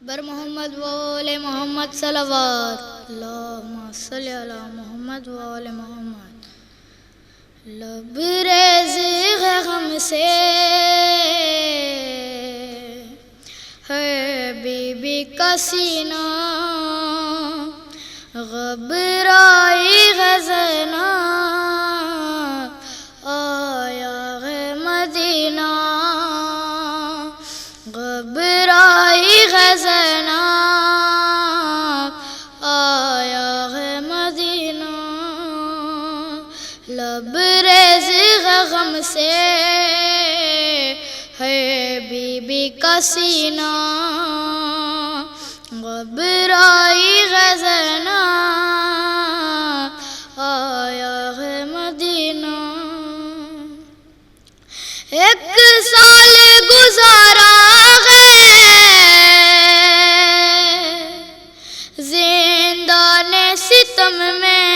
بر محمد و آل محمد صلوات اللہم صلی علی محمد و آل محمد. لبریز غم سے ہے بی بی کا سینہ، غبرائی غزنا آیا ہے مدینہ، غبرائی غزنا آیا ہے مدینہ. لبریز غم سے ہے بی بی کا سینہ، غبرائی غزنا آیا ہے مدینہ. ایک سال گزارا ہے زندان ستم میں،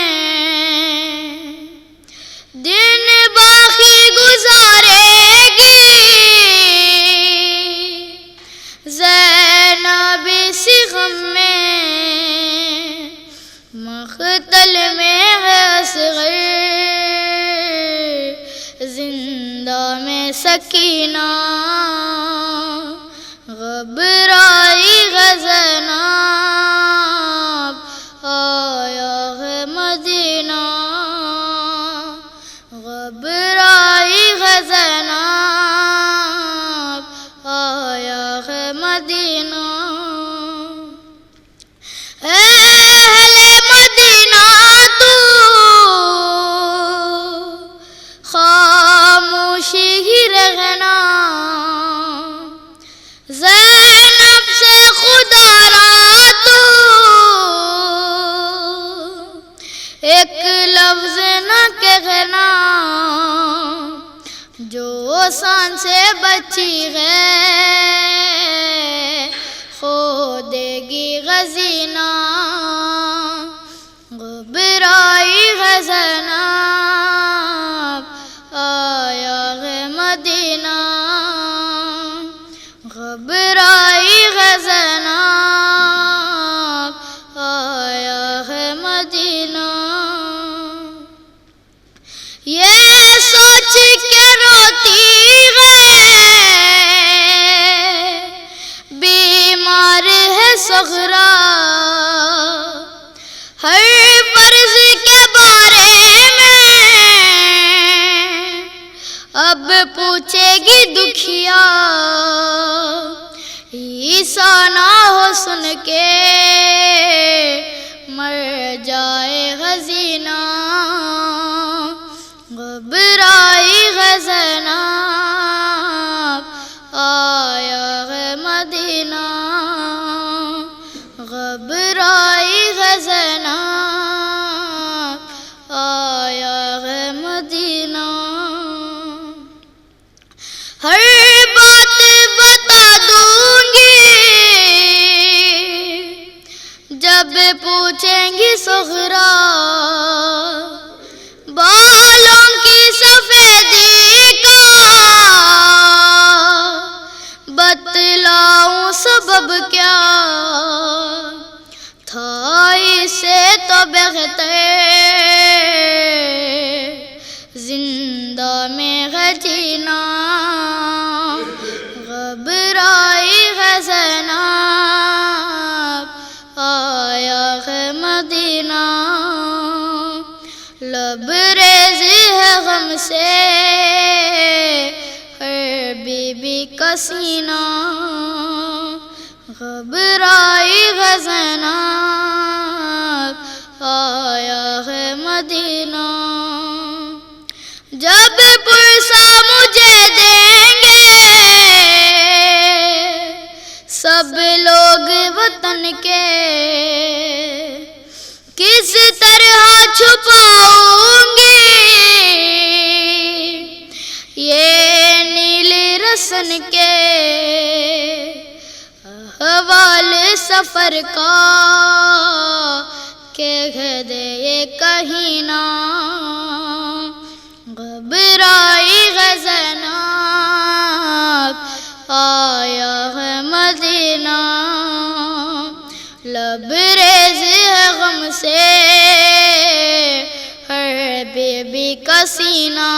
دن باقی گزارے گی زینب اسی غم میں، مقتل میں ہے اصغر زندہ میں سکینہ، غبرائی غزنا آیا ہے مدینہ، غبرائی غزنا آیا ہے مدینہ. اے اہل مدینہ تو خاموشی ہی رہنا، زینب سے خدا را تو ایک لفظ نہ کہنا، جو شان سے بچی ہے کھو دے گی غزینہ، غبرائی غزنا آیا ہے مدینہ، غبرائی غزنا آیا ہے مدینہ. یہ سوچ کے روتی ہے بیمار ہے صغرا، ہر فرض کے بارے میں اب پوچھے گی دکھیا، عیسیٰ نہ ہو سن کے مر جائے حزینہ، غبرائی غزنا آیا ہے مدینہ، غبرائی غزنا آیا ہے مدینہ. ہر بات بتا دوں گی جب پوچھیں گی صغرا، بالوں کی سفیدی کا بتلاؤں سبب کیا، تھا اسے تو بہتر زندہ میں ہے جینا، غبرائی غزنا آیا ہے مدینہ. لبریز ہے غم سے ہے بی بی کا سینہ، غبرائی غزنا آیا ہے مدینہ. جب پرسا مجھے دیں گے سب لوگ وطن کے، کس طرح چھپاؤں گی یہ نیل رسن کے، احوال سفر کا کہہ دے یہ کہیں نہ، غبرائی غزنا آیا ہے مدینہ. لبریز ہے غم سے ہر بے بی کا سینہ،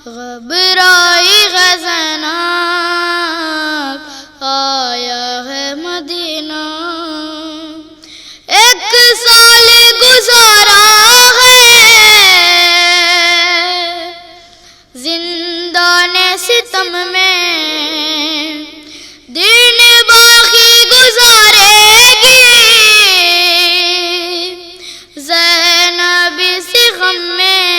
گھبرائی ہے زینب آیا ہے مدینہ، ایک سال گزارا ہے زندان ستم میں، دن باقی گزارے گی زینب اسی غم میں،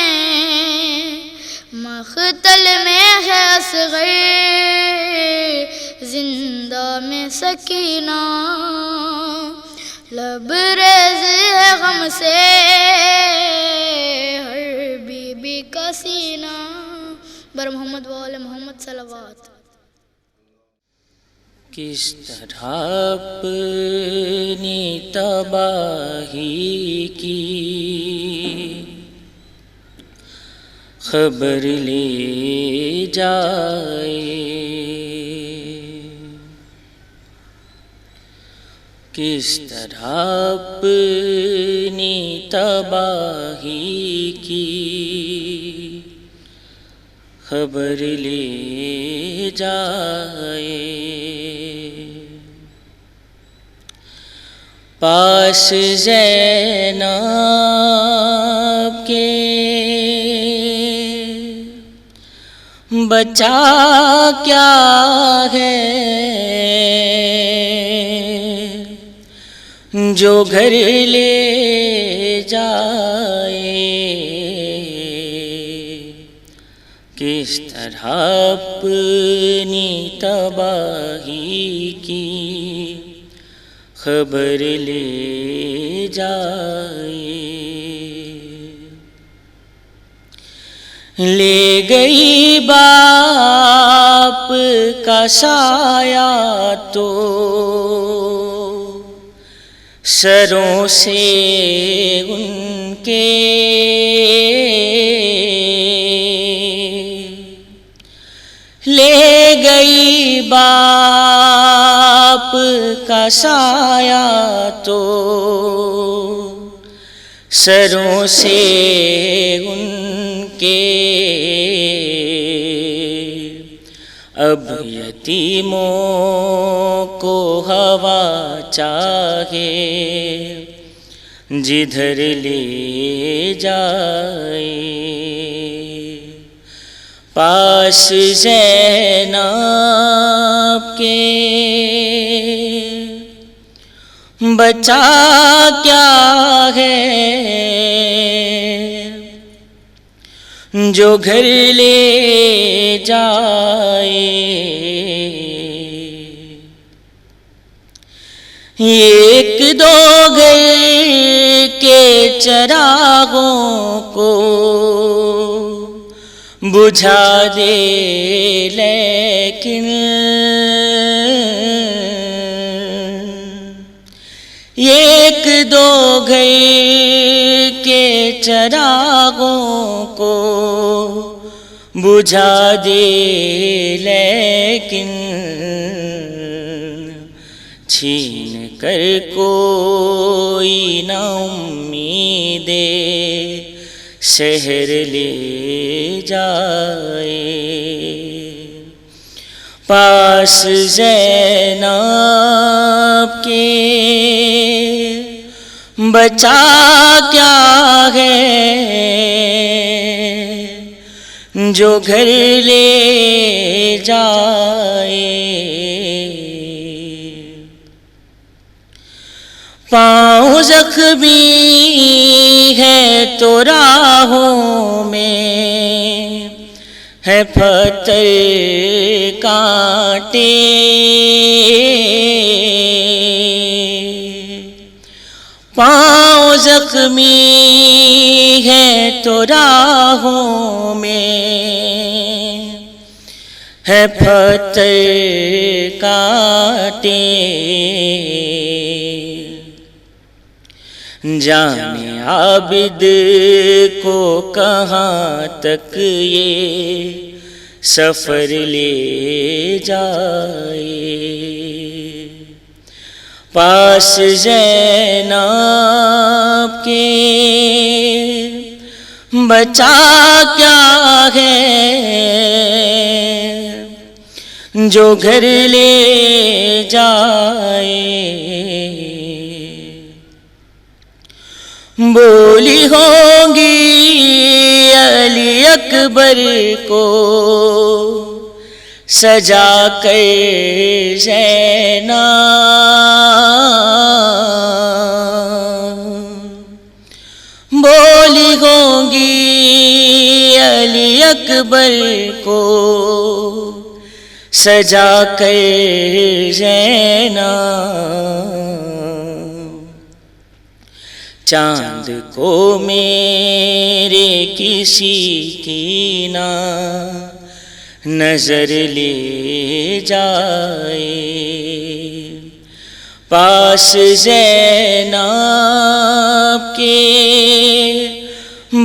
مقتل میں ہے اصغر زندہ میں سکینہ، لبریز ہے غم سے ہر بی بی کا سینہ، بر محمد و آل محمد صلوات۔ کس طرح اپنی تباہی کی خبر لے جائے، کس طرح اپنی تباہی کی خبر لے جائے، پاس زینب کے بچا کیا ہے جو گھر لے جائے، کس طرح اپنی تباہی کی خبر لے جائے، لے گئی باپ کا سایہ تو سروں سے ان کے، لے گئی باپ کا سایہ تو سروں سے ان کے، اب یتیموں کو ہوا چاہے جدھر لے جائے، پاس زینب کے بچا کیا ہے جو گھر لے جائے، ایک دو گھر کے چراغوں کو بجھا دے لیکن ایک دو گھر کے چراغوں کو بجھا دے لیکن چھین کر کوئی نہ امید شہر لے جائے، پاس زینب کے بچا کیا ہے جو گھر لے جائے، پاؤں زخمی ہے تو راہوں میں ہے پتھر کانٹے، پاؤں زخمی ہے تو راہوں میں ہے پتھر کانٹے، جانے عابد کو کہاں تک یہ سفر لے جائے، پاس زینب کے بچا کیا ہے جو گھر لے جائے. بولی ہوں گی علی اکبر کو سجا کر زینب. بولی ہوں گی علی اکبر کو سجا کر زینب. چاند کو میرے کسی کی نہ نظر لے جائے. پاس زینب کے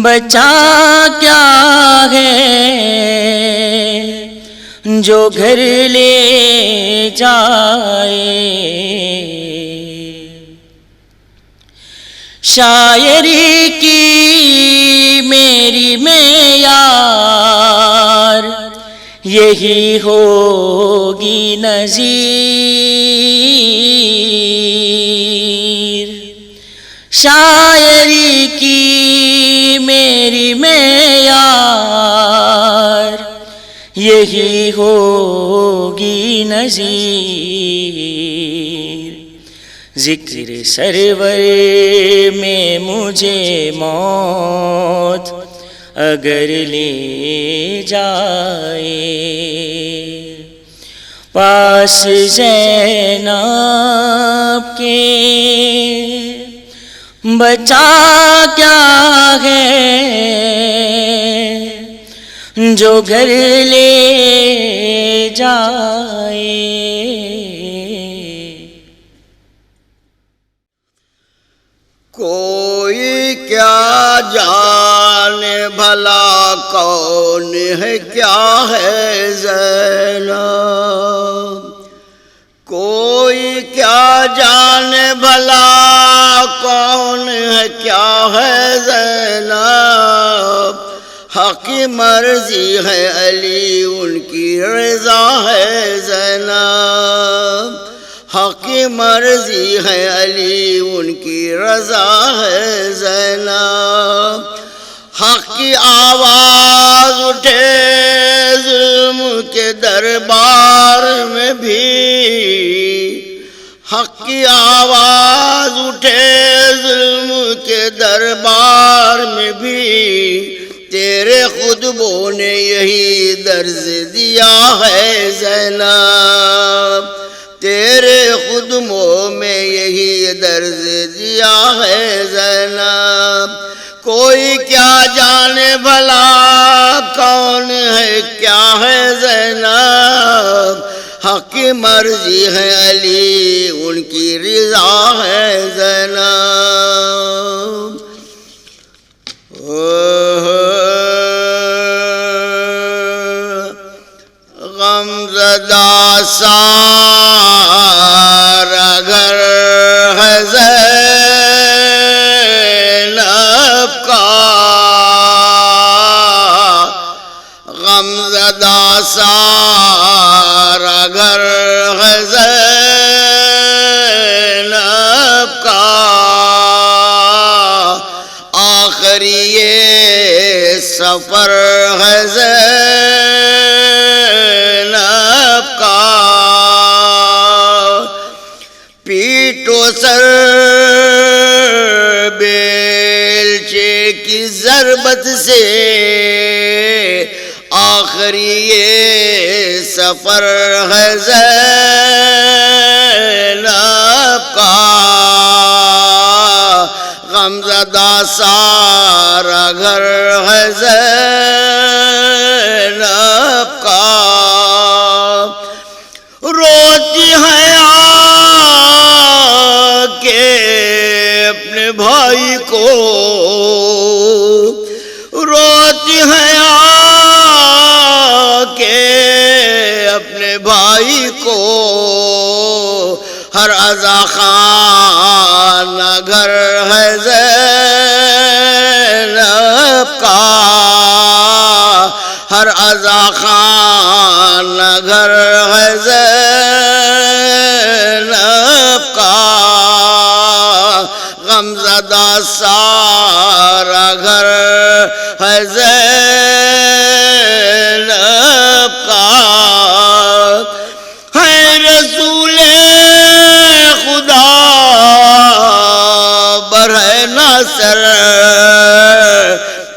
بچا کیا ہے جو گھر لے جائے. شاعری کی میری معیار یہی ہوگی نظیر. شاعری کی میری معیار یہی ہوگی نظیر. ذکر سرور میں مجھے موت اگر لے جائے. پاس زینب کے بچا کیا ہے جو گھر لے جائے. کوئی کیا جانے بھلا کون ہے کیا ہے زینب. کوئی کیا جانے بھلا کون ہے کیا ہے زینب. حق کی مرضی ہے علی ان کی رضا ہے زینب. حق کی مرضی ہے علی ان کی رضا ہے زینب. حق کی آواز اٹھے ظلم کے دربار میں بھی. حق کی آواز اٹھے ظلم کے دربار میں بھی. تیرے خطبوں نے یہی درس دیا ہے زینب. تیرے خدموں میں یہی درس دیا ہے زینب. کوئی کیا جانے بھلا کون ہے کیا ہے زینب. حق کی مرضی ہے علی ان کی رضا ہے زینب. غمزدہ سارا گھر ہے زینب کا. غمزدہ سارا گھر ہے زینب کا. آخری یہ سفر ہے زینب کا. پیٹو سر بیلچے کی ضربت سے آخری یہ سفر ہے زینب کا. غمزدہ سارا گھر ہے زینب کا. روتی ہے آ کے اپنے بھائی کو. روتی ہے آ کے اپنے بھائی کو. ہر عزا خانہ گھر ہے زینب کا، ہر عزا خانہ گھر ہے زینب کا، غمزدہ سارا گھر ہے زینب کا، ہے رسول خدا برہے ناصر،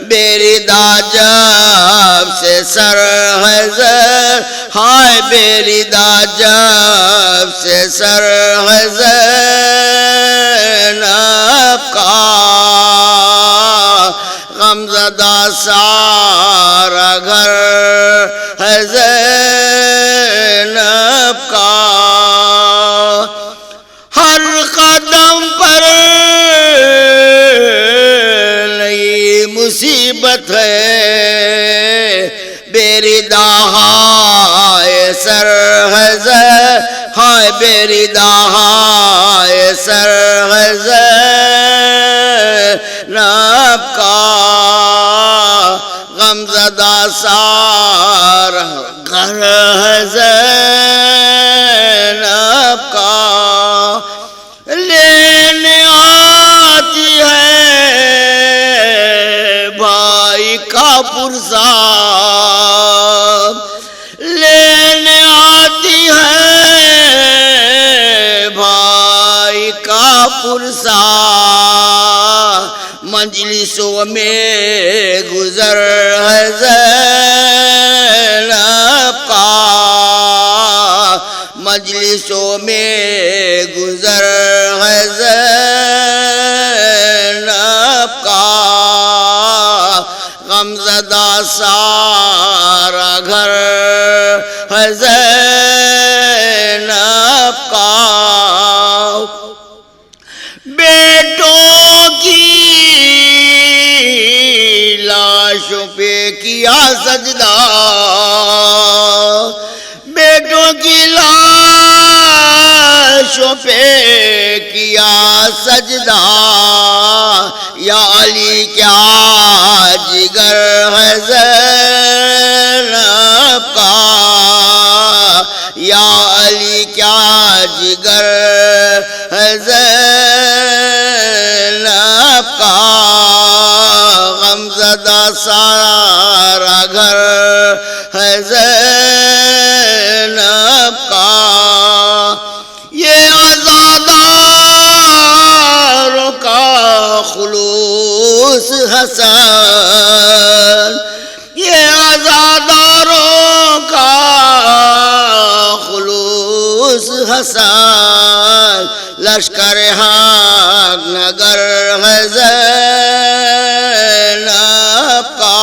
بیریدہ جب سے سر ہے ہائے بیریدہ جب سے سر ہے زینب کا، غمزدہ سارا گھر ہے زینب کا، ہر قدم پر نئی مصیبت ہے، بیریدہ ہائے سر ہے ہائے بیریدہ ہائے سر ہے زینب کا، غمزدہ سارا گھر ہے زینب کا، لینے آتی ہے بھائی کا پرزا، لینے آتی ہے بھائی کا پرزا، مجلسوں میں گزر ہے زینب کا، مجلسوں میں گزر ہے زینب کا، غمزدہ سارا گھر ہے زینب کا، بیٹوں کی لاشوں پہ کیا سجدہ، بیٹوں کی لاشوں پہ کیا سجدہ، یا علی کیا جگر ہے زینب کا، یا علی کیا جگر ہے زینب کا، غمزدہ سارا گھر ہے زینب کا، یہ عزاداروں کا خلوص حسن، یہ عزاداروں کا خلوص حسن، لشکر حق نگر ہے زینب کا،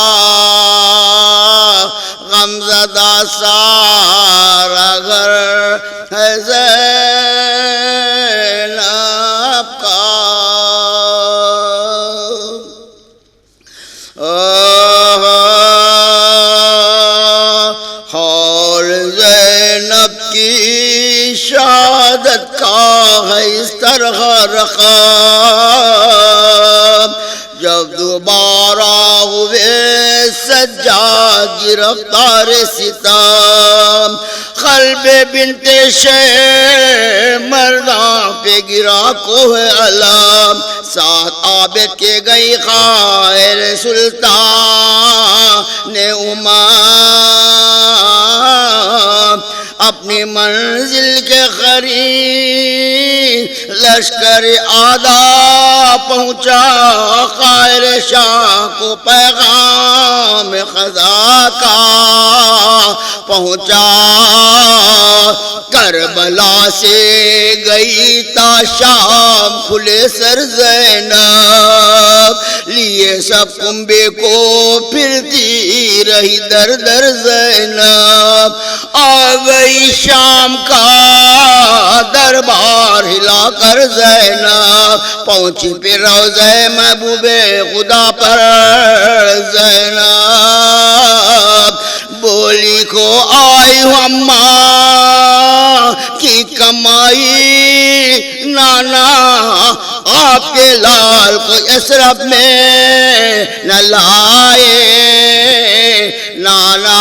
غمزدہ سارا گھر ہے زینب کا، حال زینب کی شہادت کا ہے اس طرح رقم، جب دوبارہ ہوئے سجاد گرفتار ستم، قلب بنت شیخ مردان پہ گرا کوہ علم، ساتھ عابد کے گئی خائر سلطان امام، اپنی منزل کے قریب لشکر آدھا پہنچا، خائر شاہ کو پیغام خزا کا پہنچا، کربلا سے گئی تا شام کھلے سر زینب، لیے سب کنبے کو پھرتی رہی در در زینب، آ گئی شام کا دربار ہلا کر زینب، پہنچی پھر روضہ محبوب خدا پر زینب، بولی دیکھو آئی ہوں اماں کی کمائی، نانا آپ کے لال کو یثرب میں نہ لائے، نانا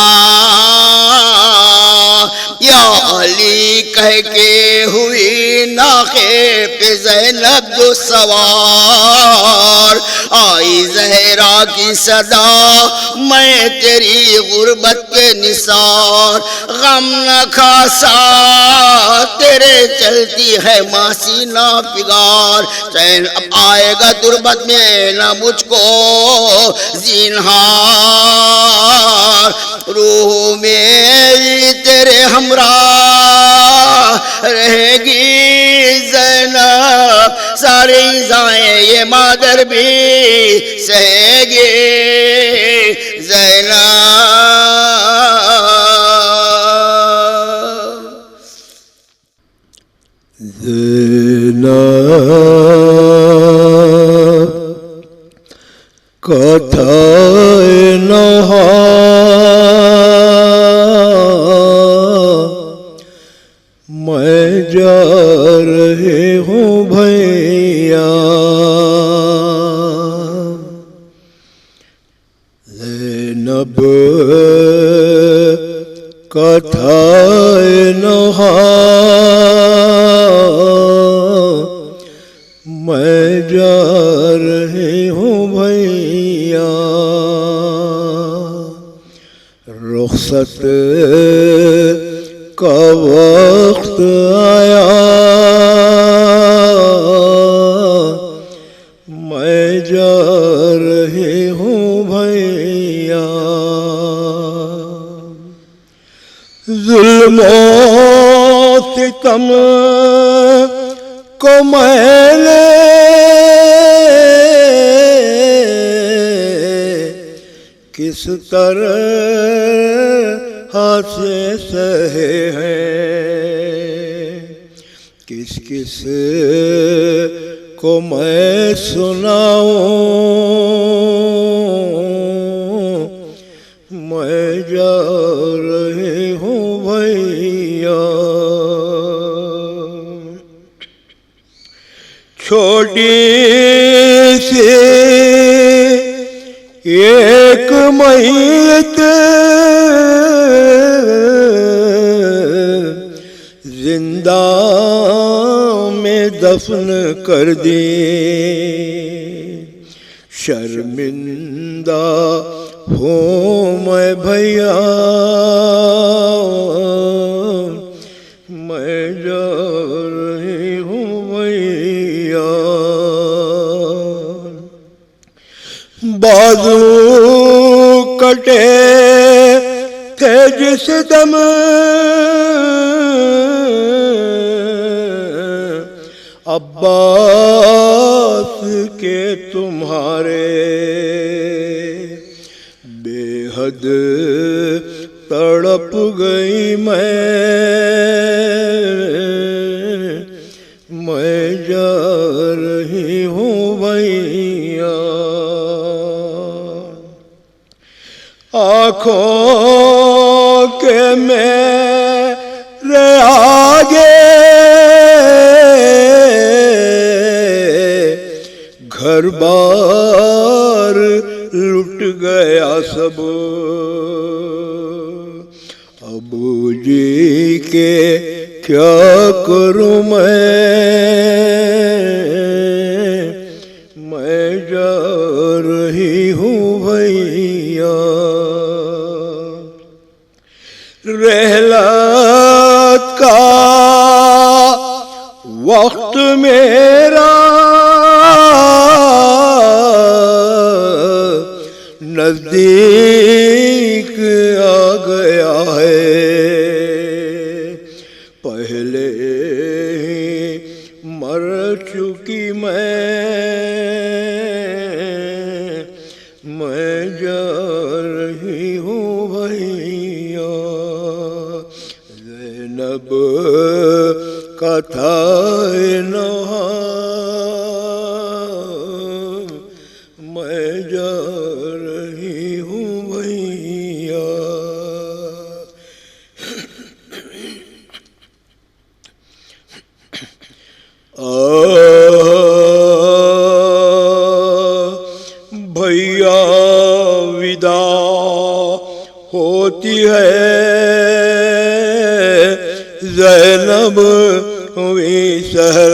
یا علی کہہ کے ہوئی ناخے پہ زینب جو سوار، آئی زہرا کی صدا میں تیری غربت کے نثار، غم نہ کھاسا تیرے چلتی ہے ماسی نہ پگار، چین اب آئے گا تربت میں نہ مجھ کو زینہار، روح میری تیرے ہمراہ رہے گی زینب، ساری ایذائیں یہ مادر بھی سہے گی زینب۔ کتھائے نہا میں جا رہے ہوں بھیا، زینب کتھائے نہا میں جا رہی ہوں بھیا، رخصت کا وقت آیا میں جا رہی ہوں بھیا، ظلم و ستم کو میں نے کس طرح سے سہے ہیں، کس کس کو میں سناؤں، میں جا رہی ہوں بھیا، چھوٹی سی ایک میت زندہ میں دفن کر دی، شرمندہ ہوں میں بھیا، میں جا رہی ہوں بھیا، بازو کٹے تھے جس دم عباس کے تمہارے، بے حد تڑپ گئی میں جا رہی ہوں بھیا، آنکھوں کے میرے آگے گھر بار لٹ گیا سب، ابو جی کے کیا کروں میں جا رہی ہوں بھیا، رحلت کا وقت میرا نزدیک آ گیا ہے، پہلے ہی مر چکی میں جا رہی ہوں بھیا، زینب کا تھا نہا میں جا رہی ہوں بھیا، بھیا ودا ہوتی ہے زینب ہوئی سحر،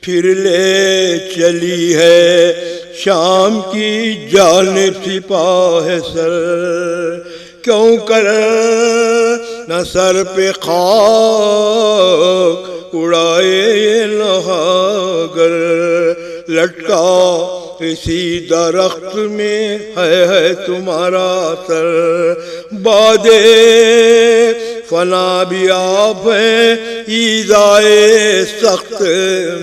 پھر لے چلی ہے شام کی جانب سپاہ سر، کیوں کر نہ سر پہ خاک اڑائے نہاگر، لٹکا اسی درخت میں ہے تمہارا سر، بادے فنا بھی آپ ہیں ایذائے سخت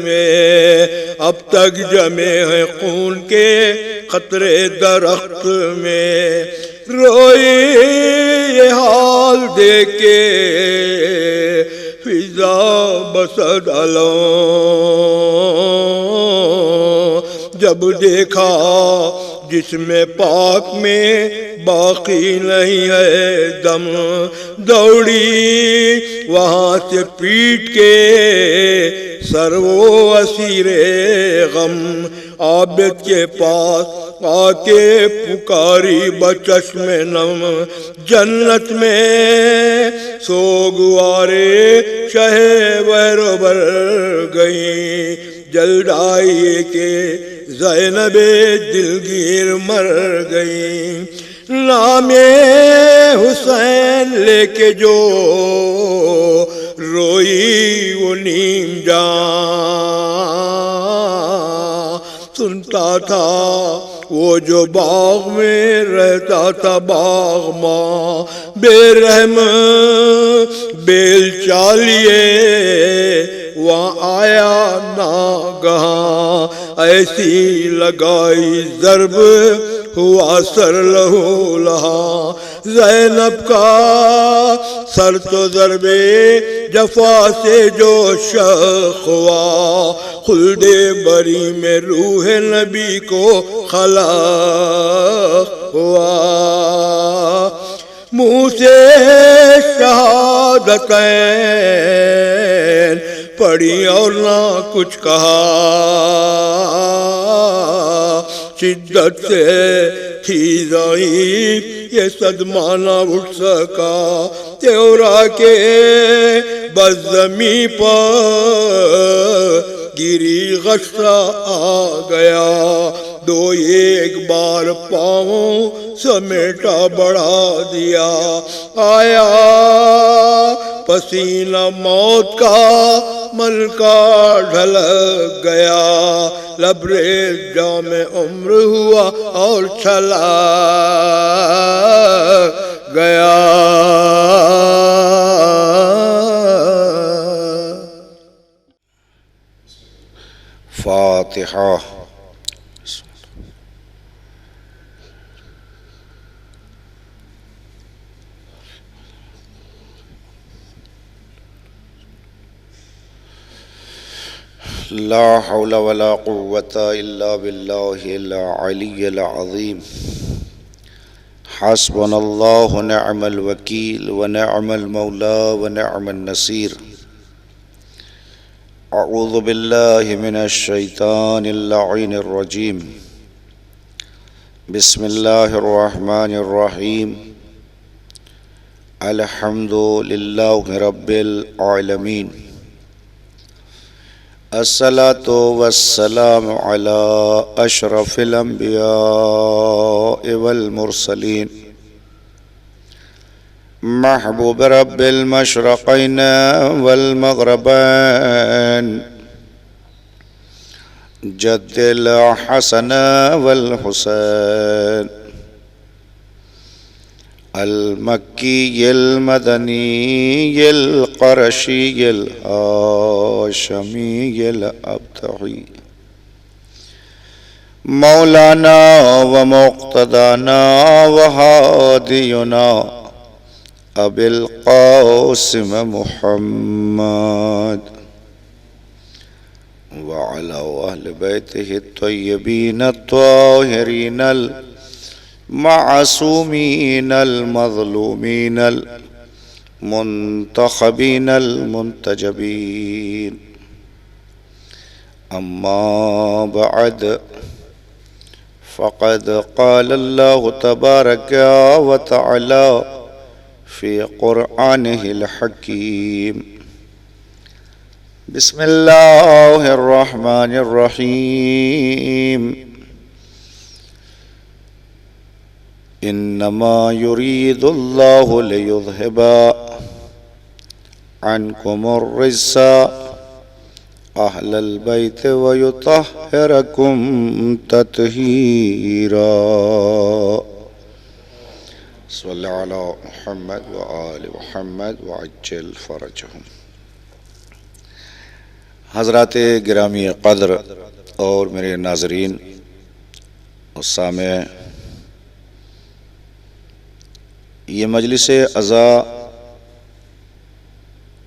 میں، اب تک جمے ہیں خون کے قطرے درخت میں، روئی یہ حال دیکھ کے فضا بسد علوں، جب دیکھا جسم پاک میں باقی نہیں ہے دم، دوڑی وہاں سے پیٹ کے سر وہ اسیر غم، عابد کے پاس آ کے پکاری بچشم نم، جنت میں سوگوارے شہ ویروبر گئی، جلد آئی کہ زینب دلگیر مر گئی، نام حسین لے کے جو روئی وہ نیم جان، سنتا تھا وہ جو باغ میں رہتا تھا باغ ماں، بے رحم بیل چالیے وہاں آیا ناگہاں، ایسی لگائی ضرب ہوا سر لہو لہا، زینب کا سر تو ضرب جفا سے جو شخ ہوا، خلد بری میں روح نبی کو خلق ہوا، منہ سے شہادتیں پڑھی اور نہ کچھ کہا، شدت سے تھی ضعیف یہ صدمہ نہ اٹھ سکا، تیورا کے بس زمیں پر گری غصہ آ گیا، دو ایک بار پاؤں سمیٹا بڑھا دیا، آیا پسینہ موت کا من کا ڈھلک گیا، لبریز جام عمر ہوا اور چلا گیا۔ فاتحہ۔ لا حول ولا قوة إلا بالله العلي العظيم، حسبنا الله ونعم الوكيل ونعم المولى ونعم النصير، أعوذ بالله من الشيطان اللعين الرجيم، بسم الله الرحمن الرحيم، الحمد لله رب العالمين، الصلاة والسلام على أشرف الأنبياء والمرسلين، محبوب رب المشرقين والمغربين، جد الحسن والحسين، المکی المدنی القرشی الہاشمی الابتحی، مولانا و مقتدانا و ہادینا ابی القاسم محمد وعلى اہل بیتہ الطیبین الطاہرین المعصومین المظلومین منتخبين المنتجبين. أما بعد فقد قال الله تبارك وتعالى في قرآنه الحكيم. بسم الله الرحمن الرحيم. إنما يريد الله ليذهب عنكم الرجس أهل البيت ويطهركم تطهيرا. صلی علی محمد وآل محمد وعجل فرجهم. حضرات گرامی قدر اور میرے ناظرین اور سامع، یہ مجلس عزا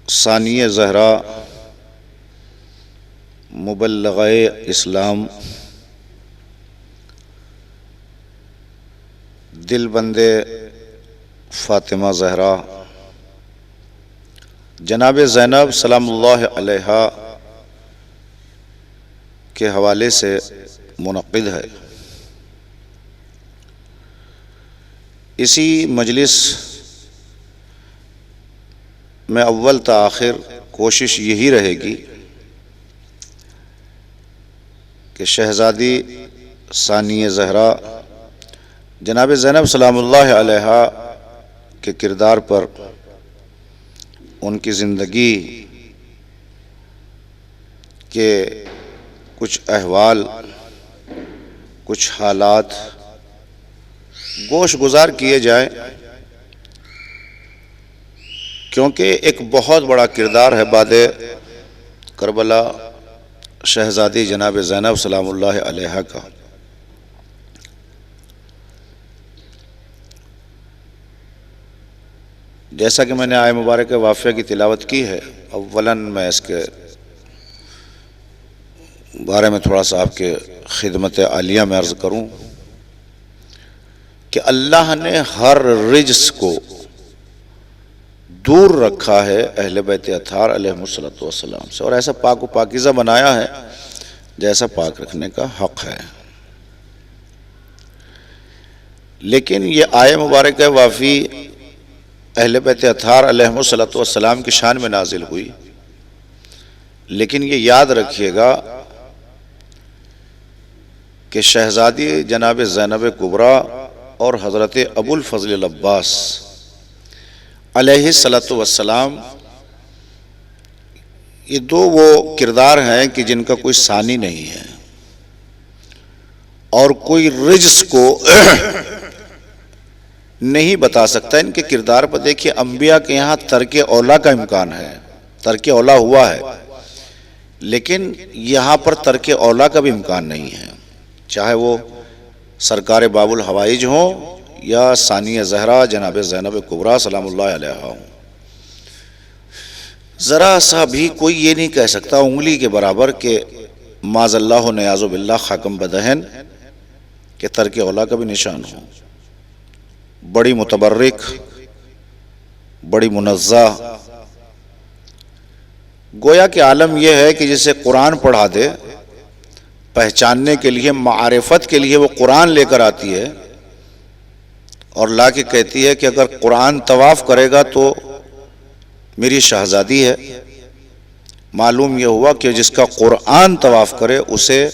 ثانیہ زہرا مبلغہ اسلام دل بندے فاطمہ زہرا جناب زینب سلام اللہ علیہا کے حوالے سے منعقد ہے. اسی مجلس میں اول تا آخر کوشش یہی رہے گی کہ شہزادی ثانیہ زہرا جناب زینب سلام اللہ علیہا کے کردار پر، ان کی زندگی کے کچھ احوال، کچھ حالات گوش گزار کیے جائیں، کیونکہ ایک بہت بڑا کردار ہے بعد کربلا شہزادی جناب زینب سلام اللہ علیہا کا. جیسا کہ میں نے آیہ مبارک واقعہ کی تلاوت کی ہے، اولاً میں اس کے بارے میں تھوڑا سا آپ کے خدمت عالیہ میں عرض کروں کہ اللہ نے ہر رجس کو دور رکھا ہے اہل بیت اطہار علیہم السلام سے، اور ایسا پاک و پاکیزہ بنایا ہے جیسا پاک رکھنے کا حق ہے. لیکن یہ آیہ مبارک وافی اہل بیت اطہار علیہم السلام کی شان میں نازل ہوئی، لیکن یہ یاد رکھیے گا کہ شہزادی جناب زینب کبریٰ اور حضرت ابو الفضل العباس علیہ السلام، یہ دو وہ کردار ہیں کہ جن کا کوئی ثانی نہیں ہے، اور کوئی رجس کو نہیں بتا سکتا ان کے کردار پر. دیکھیے انبیاء کے یہاں ترک اولا کا امکان ہے، ترک اولا ہوا ہے، لیکن یہاں پر ترک اولا کا بھی امکان نہیں ہے، چاہے وہ سرکار باب الحوائج ہوں یا ثانیہ زہرا جناب زینب کبریٰ سلام اللہ علیہا ہوں. ذرا سا بھی کوئی یہ نہیں کہہ سکتا انگلی کے برابر کہ معاذ اللہ نیاذ باللہ خاکم بدہن کہ ترک اولا کا بھی نشان ہو. بڑی متبرک، بڑی منزہ، گویا کہ عالم یہ ہے کہ جسے قرآن پڑھا دے، پہچاننے کے لیے، معرفت کے لیے وہ قرآن لے کر آتی ہے اور لا کے کہتی ہے کہ اگر قرآن طواف کرے گا تو میری شہزادی ہے. معلوم یہ ہوا کہ جس کا قرآن طواف کرے اسے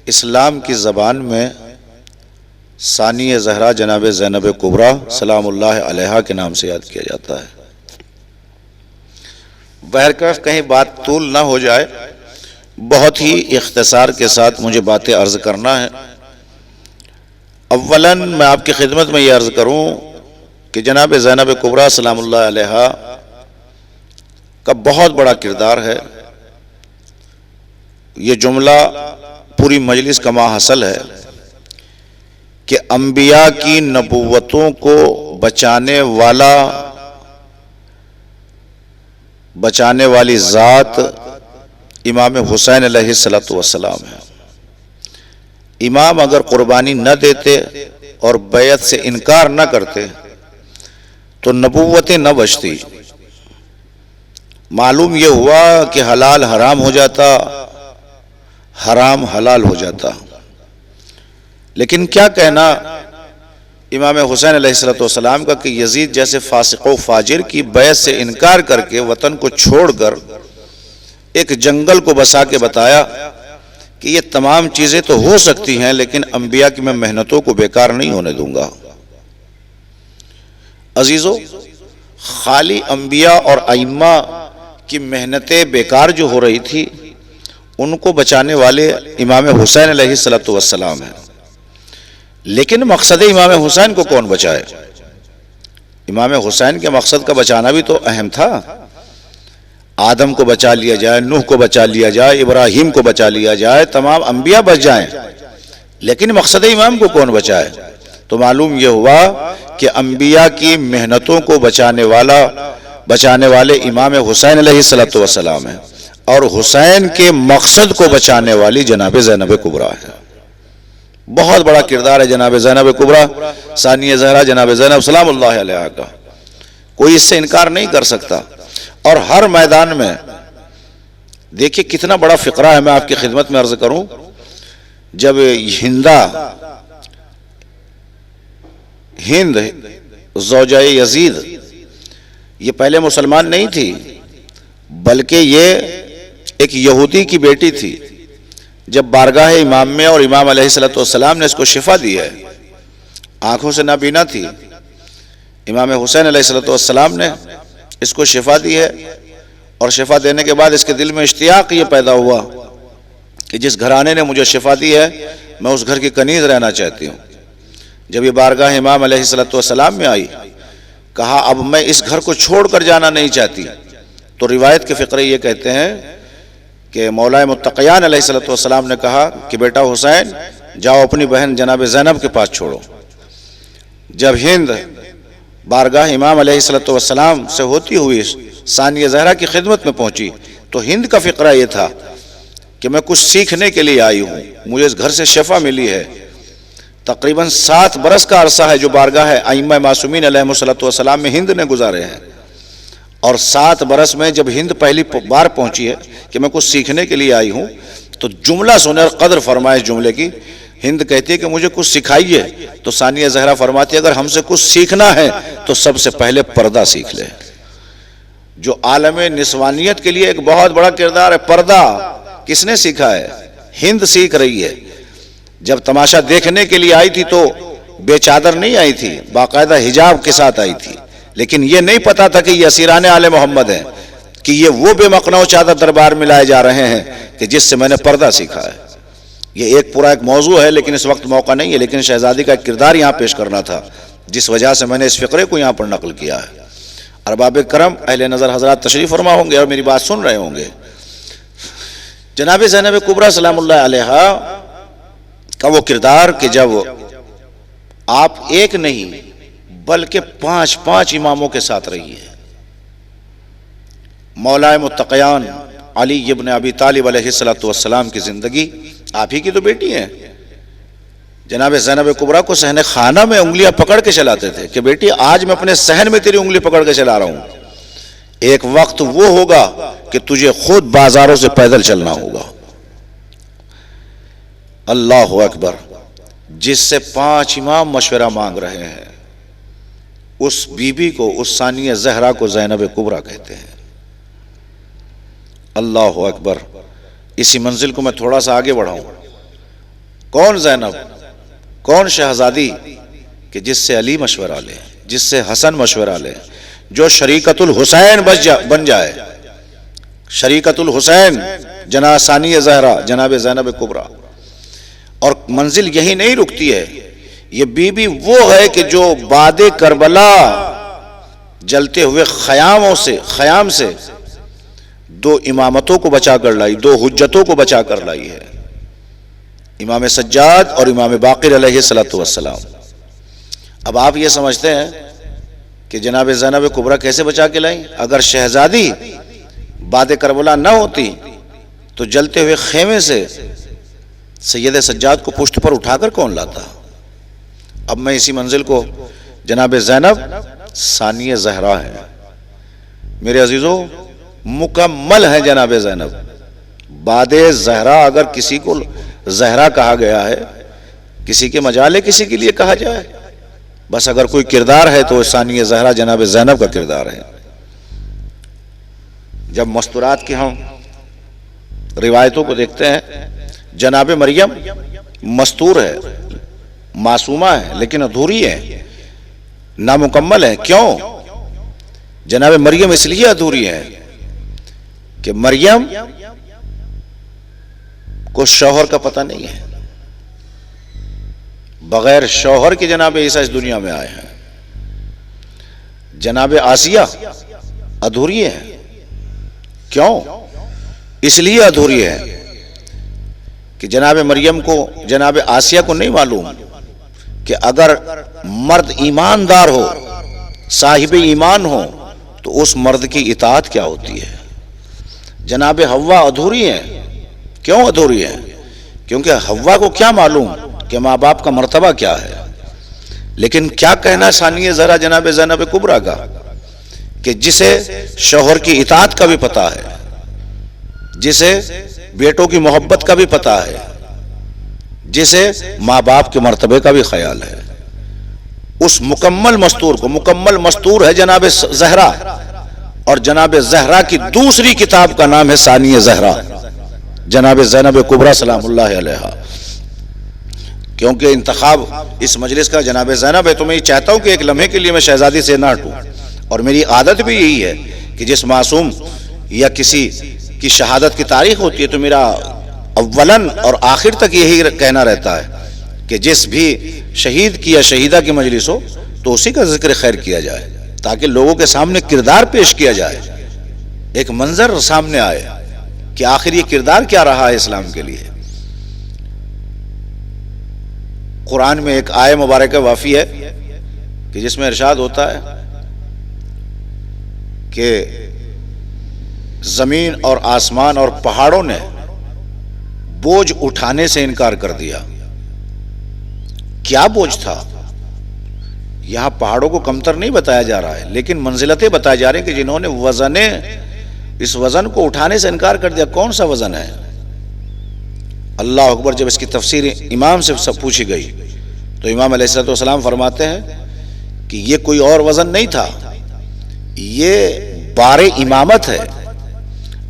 اسلام کی زبان میں ثانیہ زہرا جناب زینب کبریٰ سلام اللہ علیہا کے نام سے یاد کیا جاتا ہے. بہرکیف کہیں بات طول نہ ہو جائے، بہت ہی اختصار کے ساتھ مجھے باتیں عرض کرنا ہے. اولاً میں آپ کی خدمت میں یہ عرض کروں کہ جناب زینب کبریٰ سلام اللہ علیہا کا بہت بڑا کردار ہے. یہ جملہ پوری مجلس کا ماحصل ہے کہ انبیاء کی نبوتوں کو بچانے والی ذات امام حسین علیہ السلام ہے. امام اگر قربانی نہ دیتے اور بیعت سے انکار نہ کرتے تو نبوتیں نہ بچتی. معلوم یہ ہوا کہ حلال حرام ہو جاتا، حرام حلال ہو جاتا. لیکن کیا کہنا امام حسین علیہ السلام کا کہ یزید جیسے فاسق و فاجر کی بیعت سے انکار کر کے وطن کو چھوڑ کر ایک جنگل کو بسا کے بتایا کہ یہ تمام چیزیں تو ہو سکتی ہیں لیکن انبیاء کی میں محنتوں کو بیکار نہیں ہونے دوں گا. عزیزو، خالی انبیاء اور ائمہ کی محنتیں بیکار جو ہو رہی تھی ان کو بچانے والے امام حسین علیہ السلام ہیں. لیکن مقصد امام حسین کو کون بچائے؟ امام حسین کے مقصد کا بچانا بھی تو اہم تھا. آدم کو بچا لیا جائے، نوح کو بچا لیا جائے، ابراہیم کو بچا لیا جائے، تمام انبیاء بچ جائیں، لیکن مقصد امام کو کون بچائے؟ تو معلوم یہ ہوا کہ انبیاء کی محنتوں کو بچانے والے امام حسین علیہ السلام ہیں، اور حسین کے مقصد کو بچانے والی جناب زینب کبریٰ ہے. بہت بڑا کردار ہے جناب زینب کبریٰ ثانیہ زہرا جناب زینب سلام اللہ علیہا کا، کوئی اس سے انکار نہیں کر سکتا. اور ہر میدان میں دیکھیے کتنا بڑا فقرہ ہے. میں آپ کی خدمت میں عرض کروں، جب ہند زوجہ یزید یہ پہلے مسلمان نہیں تھی بلکہ یہ ایک یہودی کی بیٹی تھی. جب بارگاہ امام میں اور امام علیہ السلام نے اس کو شفا دی ہے، آنکھوں سے نابینا تھی، امام حسین علیہ السلام نے اس کو شفا دی ہے، اور شفا دینے کے بعد اس کے دل میں اشتیاق یہ پیدا ہوا کہ جس گھرانے نے مجھے شفا دی ہے میں اس گھر کی کنیز رہنا چاہتی ہوں. جب یہ بارگاہ امام علیہ السلام میں آئی، کہا اب میں اس گھر کو چھوڑ کر جانا نہیں چاہتی. تو روایت کے فقرے یہ کہتے ہیں کہ مولا متقیان علیہ السلام نے کہا کہ بیٹا حسین جاؤ اپنی بہن جناب زینب کے پاس چھوڑو. جب ہند بارگاہ امام علیہ السلام سے ہوتی ہوئی ثانیہ زہرا کی خدمت میں پہنچی تو ہند کا فقرہ یہ تھا کہ میں کچھ سیکھنے کے لیے آئی ہوں، مجھے اس گھر سے شفا ملی ہے. تقریباً 7 برس کا عرصہ ہے جو بارگاہ ائمہ معصومین علیہ السلام میں ہند نے گزارے ہیں، اور 7 برس میں جب ہند پہلی بار پہنچی ہے کہ میں کچھ سیکھنے کے لیے آئی ہوں تو جملہ سنے اور قدر فرمائے اس جملے کی. ہند کہتی ہے کہ مجھے کچھ سکھائیے، تو ثانیہ زہرا فرماتی ہے اگر ہم سے کچھ سیکھنا ہے تو سب سے پہلے پردہ سیکھ لے. جو عالم نسوانیت کے لیے ایک بہت بڑا کردار ہے، پردہ کس نے سیکھا ہے؟ ہند سیکھ رہی ہے. جب تماشا دیکھنے کے لیے آئی تھی تو بے چادر نہیں آئی تھی، باقاعدہ حجاب کے ساتھ آئی تھی، لیکن یہ نہیں پتا تھا کہ یہ اسیران آل محمد ہیں، کہ یہ وہ بے مقنع چادر دربار میں لائے جا رہے ہیں کہ جس سے میں نے پردہ سیکھا ہے. یہ ایک پورا ایک موضوع ہے لیکن اس وقت موقع نہیں ہے، لیکن شہزادی کا ایک کردار یہاں پیش کرنا تھا جس وجہ سے میں نے اس فقرے کو یہاں پر نقل کیا ہے. ارباب کرم اہل نظر حضرات تشریف فرما ہوں گے اور میری بات سن رہے ہوں گے. جناب زینب کبریٰ سلام اللہ علیہا کا وہ کردار کہ جب آپ ایک نہیں بلکہ 5 اماموں کے ساتھ رہی ہے. مولا متقیان علی ابن ابی طالب علیہ السلام کی زندگی آپ ہی کی تو بیٹی ہیں. جناب زینب کبریٰ کو صحن خانہ میں انگلیاں پکڑ کے چلاتے تھے کہ بیٹی آج میں اپنے صحن میں تیری انگلی پکڑ کے چلا رہا ہوں، ایک وقت وہ ہوگا کہ تجھے خود بازاروں سے پیدل چلنا ہوگا. اللہ اکبر. جس سے 5 امام مشورہ مانگ رہے ہیں اس بی بی کو، اس ثانیہ زہرا کو زینب کبریٰ کہتے ہیں. اللہ اکبر. اسی منزل کو میں تھوڑا سا آگے بڑھاؤں. کون زینب، کون شہزادی کہ جس سے علی مشورہ لے، جس سے حسن مشورہ لے، جو شریکت الحسین بن جائے. شریکت الحسین جناب ثانیہ زہرا جناب زینب کبریٰ. اور منزل یہی نہیں رکتی ہے، یہ بی بی وہ ہے کہ جو بعد کربلا جلتے ہوئے خیام سے 2 امامتوں کو بچا کر لائی، 2 حجتوں کو بچا کر لائی ہے، امام سجاد اور امام باقر علیہ السلام. اب آپ یہ سمجھتے ہیں کہ جناب زینب کبریٰ کیسے بچا کے لائیں؟ اگر شہزادی بعد کربلا نہ ہوتی تو جلتے ہوئے خیمے سے سید سجاد کو پشت پر اٹھا کر کون لاتا؟ اب میں اسی منزل کو جناب زینب ثانیہ زہرا ہے. میرے عزیزو مکمل ہے جناب زینب. بعد زہرا اگر کسی کو زہرا کہا گیا ہے، کسی کے مجالے کسی کے لیے کہا جائے، بس اگر کوئی کردار ہے تو ثانیہ زہرا جناب زینب کا کردار ہے. جب مستورات کی ہم روایتوں کو دیکھتے ہیں، جناب مریم مستور ہے، معصومہ ہے، لیکن ادھوری ہے، نامکمل ہے. کیوں جناب مریم اس لیے ادھوری ہے کہ مریم کو شوہر کا پتہ نہیں ہے، بغیر شوہر کے جناب عیسیٰ اس دنیا میں آئے ہیں. جناب آسیہ ادھوری ہے. کیوں؟ اس لیے ادھوری ہے کہ جناب مریم کو، جناب آسیہ کو نہیں معلوم کہ اگر مرد ایماندار ہو، صاحب ایمان ہو، تو اس مرد کی اطاعت کیا ہوتی ہے. جناب حوا ادھوری ہے. کیوں ادھوری ہے؟ کیونکہ حوا کو کیا معلوم کہ ماں باپ کا مرتبہ کیا ہے. لیکن کیا کہنا ثانیہ زہرا جناب زینب کبریٰ کا کہ جسے شوہر کی اطاعت کا بھی پتہ ہے، جسے بیٹوں کی محبت کا بھی پتہ ہے، جسے ماں باپ کے مرتبے کا بھی خیال ہے، اس مکمل مستور کو، مکمل مستور ہے جناب زہرا. اور جناب زہرا کی دوسری کتاب کا نام ہے ثانیہ زہرا جناب زینب کبریٰ سلام اللہ علیہا. کیونکہ انتخاب اس مجلس کا جناب زینب ہے تو میں یہ چاہتا ہوں کہ ایک لمحے کے لیے میں شہزادی سے نہ ہٹوں. اور میری عادت بھی یہی ہے کہ جس معصوم یا کسی کی شہادت کی تاریخ ہوتی ہے تو میرا اولاً اور آخر تک یہی کہنا رہتا ہے کہ جس بھی شہید کی یا شہیدہ کی مجلس ہو تو اسی کا ذکر خیر کیا جائے، تاکہ لوگوں کے سامنے کردار پیش کیا جائے، ایک منظر سامنے آئے کہ آخر یہ کردار کیا رہا ہے اسلام کے لیے. قرآن میں ایک آیہ مبارکہ وافی ہے کہ جس میں ارشاد ہوتا ہے کہ زمین اور آسمان اور پہاڑوں نے بوجھ اٹھانے سے انکار کر دیا. کیا بوجھ تھا؟ یہاں پہاڑوں کو کمتر نہیں بتایا جا رہا ہے، لیکن منزلتیں بتائی جا رہی ہیں کہ جنہوں نے اس وزن کو اٹھانے سے انکار کر دیا. کون سا وزن ہے؟ اللہ اکبر. جب اس کی تفسیر امام سے سب پوچھی گئی تو امام علیہ الصلوۃ والسلام فرماتے ہیں کہ یہ کوئی اور وزن نہیں تھا، یہ بار امامت ہے.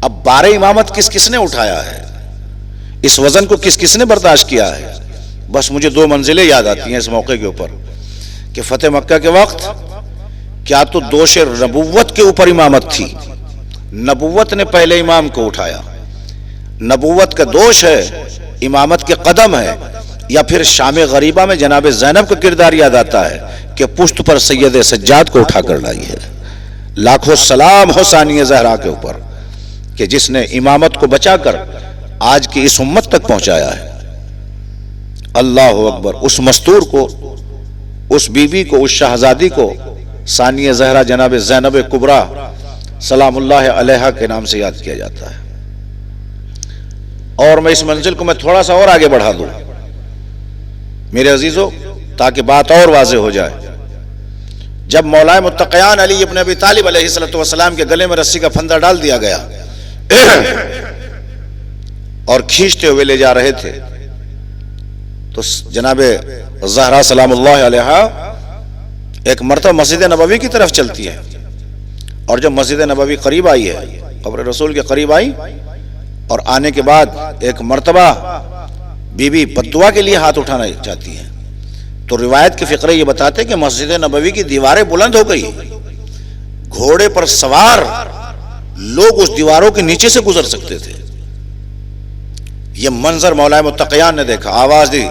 اب بار امامت کس کس نے اٹھایا ہے؟ اس وزن کو کس کس نے برداشت کیا ہے؟ بس مجھے دو منزلیں یاد آتی ہیں اس موقع کے اوپر کہ فتح مکہ کے وقت کیا تو دوش نبوت کے اوپر امامت تھی، نبوت نے پہلے امام کو اٹھایا، نبوت کا دوش ہے، امامت کے قدم ہے، یا پھر شام غریبہ میں جناب زینب کا کردار یاد آتا ہے کہ پشت پر سید سجاد کو اٹھا کر لائی ہے. لاکھوں سلام ہو ثانیہ زہرا کے اوپر کہ جس نے امامت کو بچا کر آج کی اس امت تک پہنچایا ہے. اللہ اکبر. اس مستور کو، اس بیوی کو، اس شہزادی کو ثانیہ زہرا جناب زینب کبریٰ سلام اللہ علیہا کے نام سے یاد کیا جاتا ہے. اور میں اس منزل کو میں تھوڑا سا اور آگے بڑھا دوں میرے عزیزو تاکہ بات اور واضح ہو جائے. جب مولا متقیان علی ابن ابی طالب علیہ السلام کے گلے میں رسی کا پھندا ڈال دیا گیا اور کھینچتے ہوئے لے جا رہے تھے تو جناب زہرا سلام اللہ علیہا ایک مرتبہ مسجد نبوی کی طرف چلتی ہے، اور جب مسجد نبوی قریب آئی ہے، قبر رسول کے قریب آئی، اور آنے کے بعد ایک مرتبہ بی بی بددعا کے لیے ہاتھ اٹھانا چاہتی ہیں تو روایت کے فقرے یہ بتاتے کہ مسجد نبوی کی دیواریں بلند ہو گئی، گھوڑے پر سوار لوگ اس دیواروں کے نیچے سے گزر سکتے تھے. یہ منظر مولا متقیان نے دیکھا، آواز دی،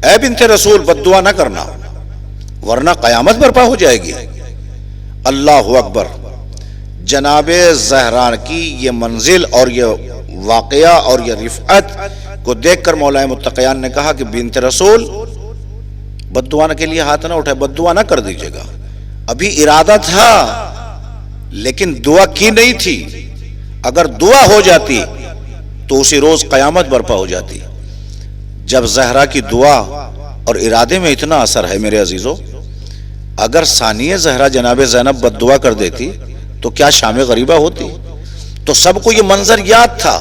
اے بنت رسول بددعا نہ کرنا ورنہ قیامت برپا ہو جائے گی. اللہ اکبر. جناب زہرا کی یہ منزل اور یہ واقعہ اور یہ رفعت کو دیکھ کر مولا متقیان نے کہا کہ بنت رسول بددعا کے لیے ہاتھ نہ اٹھائے، بددعا نہ کر دیجیے گا. ابھی ارادہ تھا لیکن دعا کی نہیں تھی. اگر دعا ہو جاتی تو اسی روز قیامت برپا ہو جاتی. جب زہرا کی دعا اور ارادے میں اتنا اثر ہے میرے عزیزو اگر ثانیہ زہرا جناب زینب بد دعا کر دیتی تو کیا شام غریبہ ہوتی؟ تو سب کو یہ منظر یاد تھا،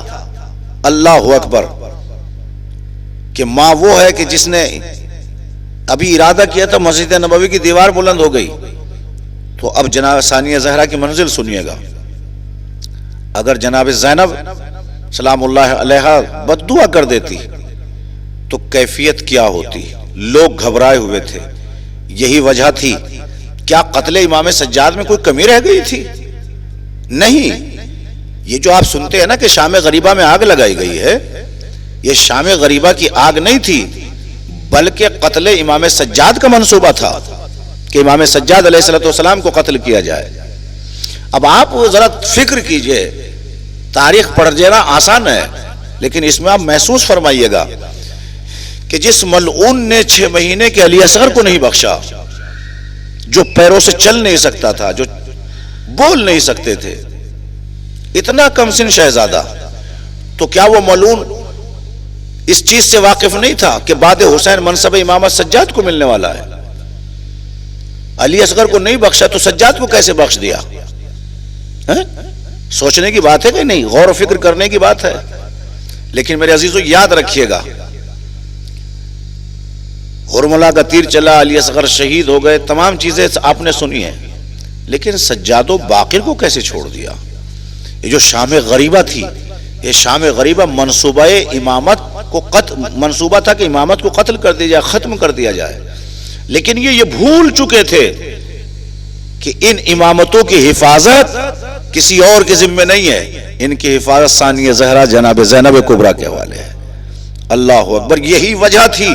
اللہ اکبر، کہ ماں وہ ہے کہ جس نے ابھی ارادہ کیا تھا مسجد نبوی کی دیوار بلند ہو گئی، تو اب جناب ثانیہ زہرا کی منزل سنیے گا۔ اگر جناب زینب سلام اللہ علیہا بد دعا کر دیتی تو کیفیت کیا ہوتی؟ لوگ گھبرائے ہوئے تھے، یہی وجہ تھی۔ کیا قتل امام سجاد میں کوئی کمی رہ گئی تھی؟ نہیں، یہ جو آپ سنتے ہیں نا کہ شام غریبہ میں آگ لگائی گئی ہے، یہ شام غریبہ کی آگ نہیں تھی، بلکہ قتل امام سجاد کا منصوبہ تھا کہ امام سجاد علیہ السلام کو قتل کیا جائے۔ اب آپ ذرا فکر کیجئے، تاریخ پڑھ جانا آسان ہے، لیکن اس میں آپ محسوس فرمائیے گا کہ جس ملعون نے 6 مہینے کے علی اصغر کو نہیں بخشا، جو پیروں سے چل نہیں سکتا تھا، جو بول نہیں سکتے تھے، اتنا کم سن شہزادہ، تو کیا وہ ملعون اس چیز سے واقف نہیں تھا کہ بعد حسین منصب امامت سجاد کو ملنے والا ہے؟ علی اصغر کو نہیں بخشا تو سجاد کو کیسے بخش دیا؟ سوچنے کی بات ہے کہ نہیں؟ غور و فکر کرنے کی بات ہے۔ لیکن میرے عزیزو یاد رکھیے گا، ہرملا کا تیر چلا، علی اصغر شہید ہو گئے، تمام چیزیں آپ نے سنی ہیں، لیکن سجاد و باقر کو کیسے چھوڑ دیا؟ یہ جو شام غریبہ تھی، یہ شام غریبہ منصوبہ امامت کو منصوبہ تھا کہ امامت کو قتل کر دیا جائے، ختم کر دیا جائے، لیکن یہ بھول چکے تھے کہ ان امامتوں کی حفاظت کسی اور کے ذمہ نہیں ہے، ان کی حفاظت ثانیہ زہرا جناب زینب کبریٰ کے حوالے ہے۔ اللہ اکبر، یہی وجہ تھی۔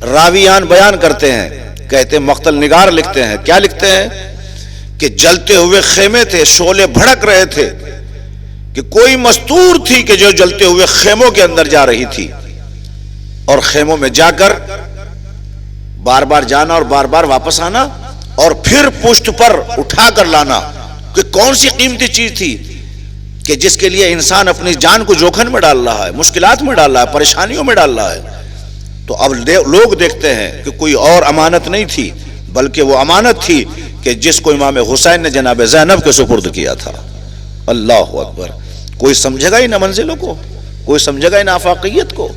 راویان بیان کرتے ہیں، کہتے ہیں، مقتل نگار لکھتے ہیں، کیا لکھتے ہیں کہ جلتے ہوئے خیمے تھے، شعلے بھڑک رہے تھے، کہ کوئی مستور تھی کہ جو جلتے ہوئے خیموں کے اندر جا رہی تھی، اور خیموں میں جا کر بار بار جانا اور بار بار واپس آنا، اور پھر پشت پر اٹھا کر لانا، کہ کون سی قیمتی چیز تھی کہ جس کے لیے انسان اپنی جان کو جوکھن میں ڈال رہا ہے، مشکلات میں ڈال رہا ہے، پریشانیوں میں ڈال رہا ہے۔ تو اب لوگ دیکھتے ہیں کہ کوئی اور امانت نہیں تھی، بلکہ وہ امانت تھی کہ جس کو امام حسین نے جناب زینب کے سپرد کیا تھا۔ اللہ اکبر، کوئی سمجھے گا ان منزلوں کو، کوئی سمجھے گا ان آفاقیت کو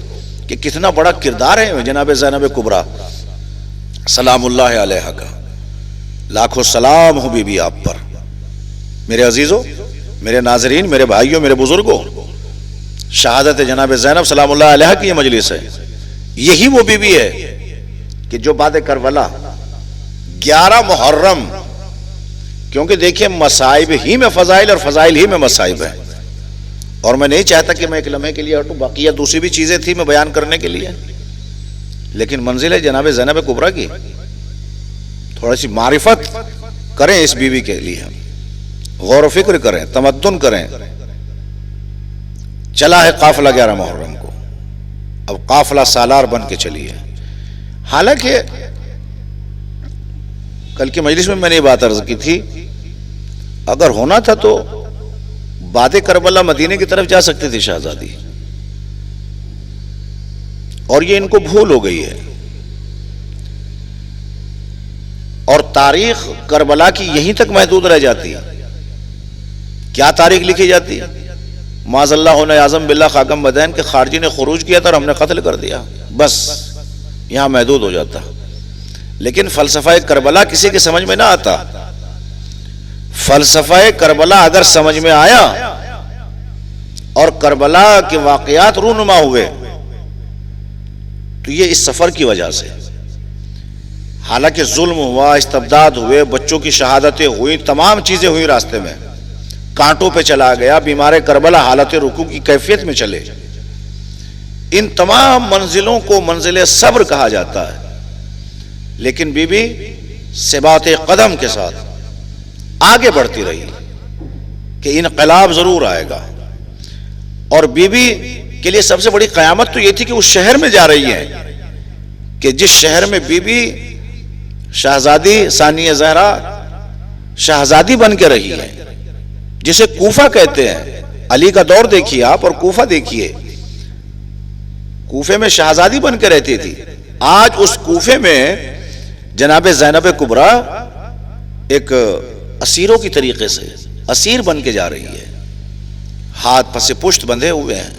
کہ کتنا بڑا کردار ہے جناب زینب کبریٰ سلام اللہ علیہ کا۔ لاکھوں سلام ہو بی بی آپ پر۔ میرے عزیزوں، میرے ناظرین، میرے بھائیوں، میرے بزرگوں، شہادت جناب زینب سلام اللہ علیہ کی یہ مجلس ہے، یہی وہ بی بی ہے کہ جو بعد کربلا 11 محرم، کیونکہ دیکھیں مصائب ہی میں فضائل اور فضائل ہی میں مصائب ہیں، اور میں نہیں چاہتا کہ میں ایک لمحے کے لیے ہٹوں، باقیہ دوسری بھی چیزیں تھی میں بیان کرنے کے لیے، لیکن منزل ہے جناب زینب کبریٰ کی، تھوڑا سی معرفت کریں اس بیوی کے لیے، غور و فکر کریں، تمدن کریں۔ چلا ہے قافلہ 11 محرم کو، اب قافلہ سالار بن کے چلی ہے۔ حالانکہ کل کی مجلس میں نے یہ بات عرض کی تھی، اگر ہونا تھا تو بعد کربلا مدینے کی طرف جا سکتی تھی شہزادی، اور یہ ان کو بھول ہو گئی ہے، اور تاریخ کربلا کی یہیں تک محدود رہ جاتی ہے۔ کیا تاریخ لکھی جاتی ہے؟ معاذ اللہ اعظم باللہ خاکم بدین کے خارجی نے خروج کیا تھا اور ہم نے قتل کر دیا، بس یہاں محدود ہو جاتا۔ لیکن فلسفہ کربلا کسی کے سمجھ میں نہ آتا۔ فلسفہ کربلا اگر سمجھ میں آیا اور کربلا کے واقعات رونما ہوئے تو یہ اس سفر کی وجہ سے، حالانکہ ظلم ہوا، استبداد ہوئے، بچوں کی شہادتیں ہوئی، تمام چیزیں ہوئی راستے میں، کانٹوں پہ چلا گیا، بیمار کربلا حالت رکوع کی کیفیت میں چلے، ان تمام منزلوں کو منزل صبر کہا جاتا ہے۔ لیکن بی بی ثبات قدم کے ساتھ آگے بڑھتی رہی کہ انقلاب ضرور آئے گا، اور بی بی کے لیے سب سے بڑی قیامت تو یہ تھی کہ اس شہر میں جا رہی ہیں کہ جس شہر میں بی بی شہزادی ثانیہ زہرا شہزادی بن کے رہی ہے، جسے کوفہ کہتے ہیں۔ علی کا دور دیکھیے آپ اور کوفہ دیکھیے، کوفے میں شہزادی بن کے رہتی تھی۔ آج اس کوفے میں جناب زینب کبریٰ ایک اسیروں کی طریقے سے اسیر بن کے جا رہی ہے، ہاتھ پس پشت بندھے ہوئے ہیں،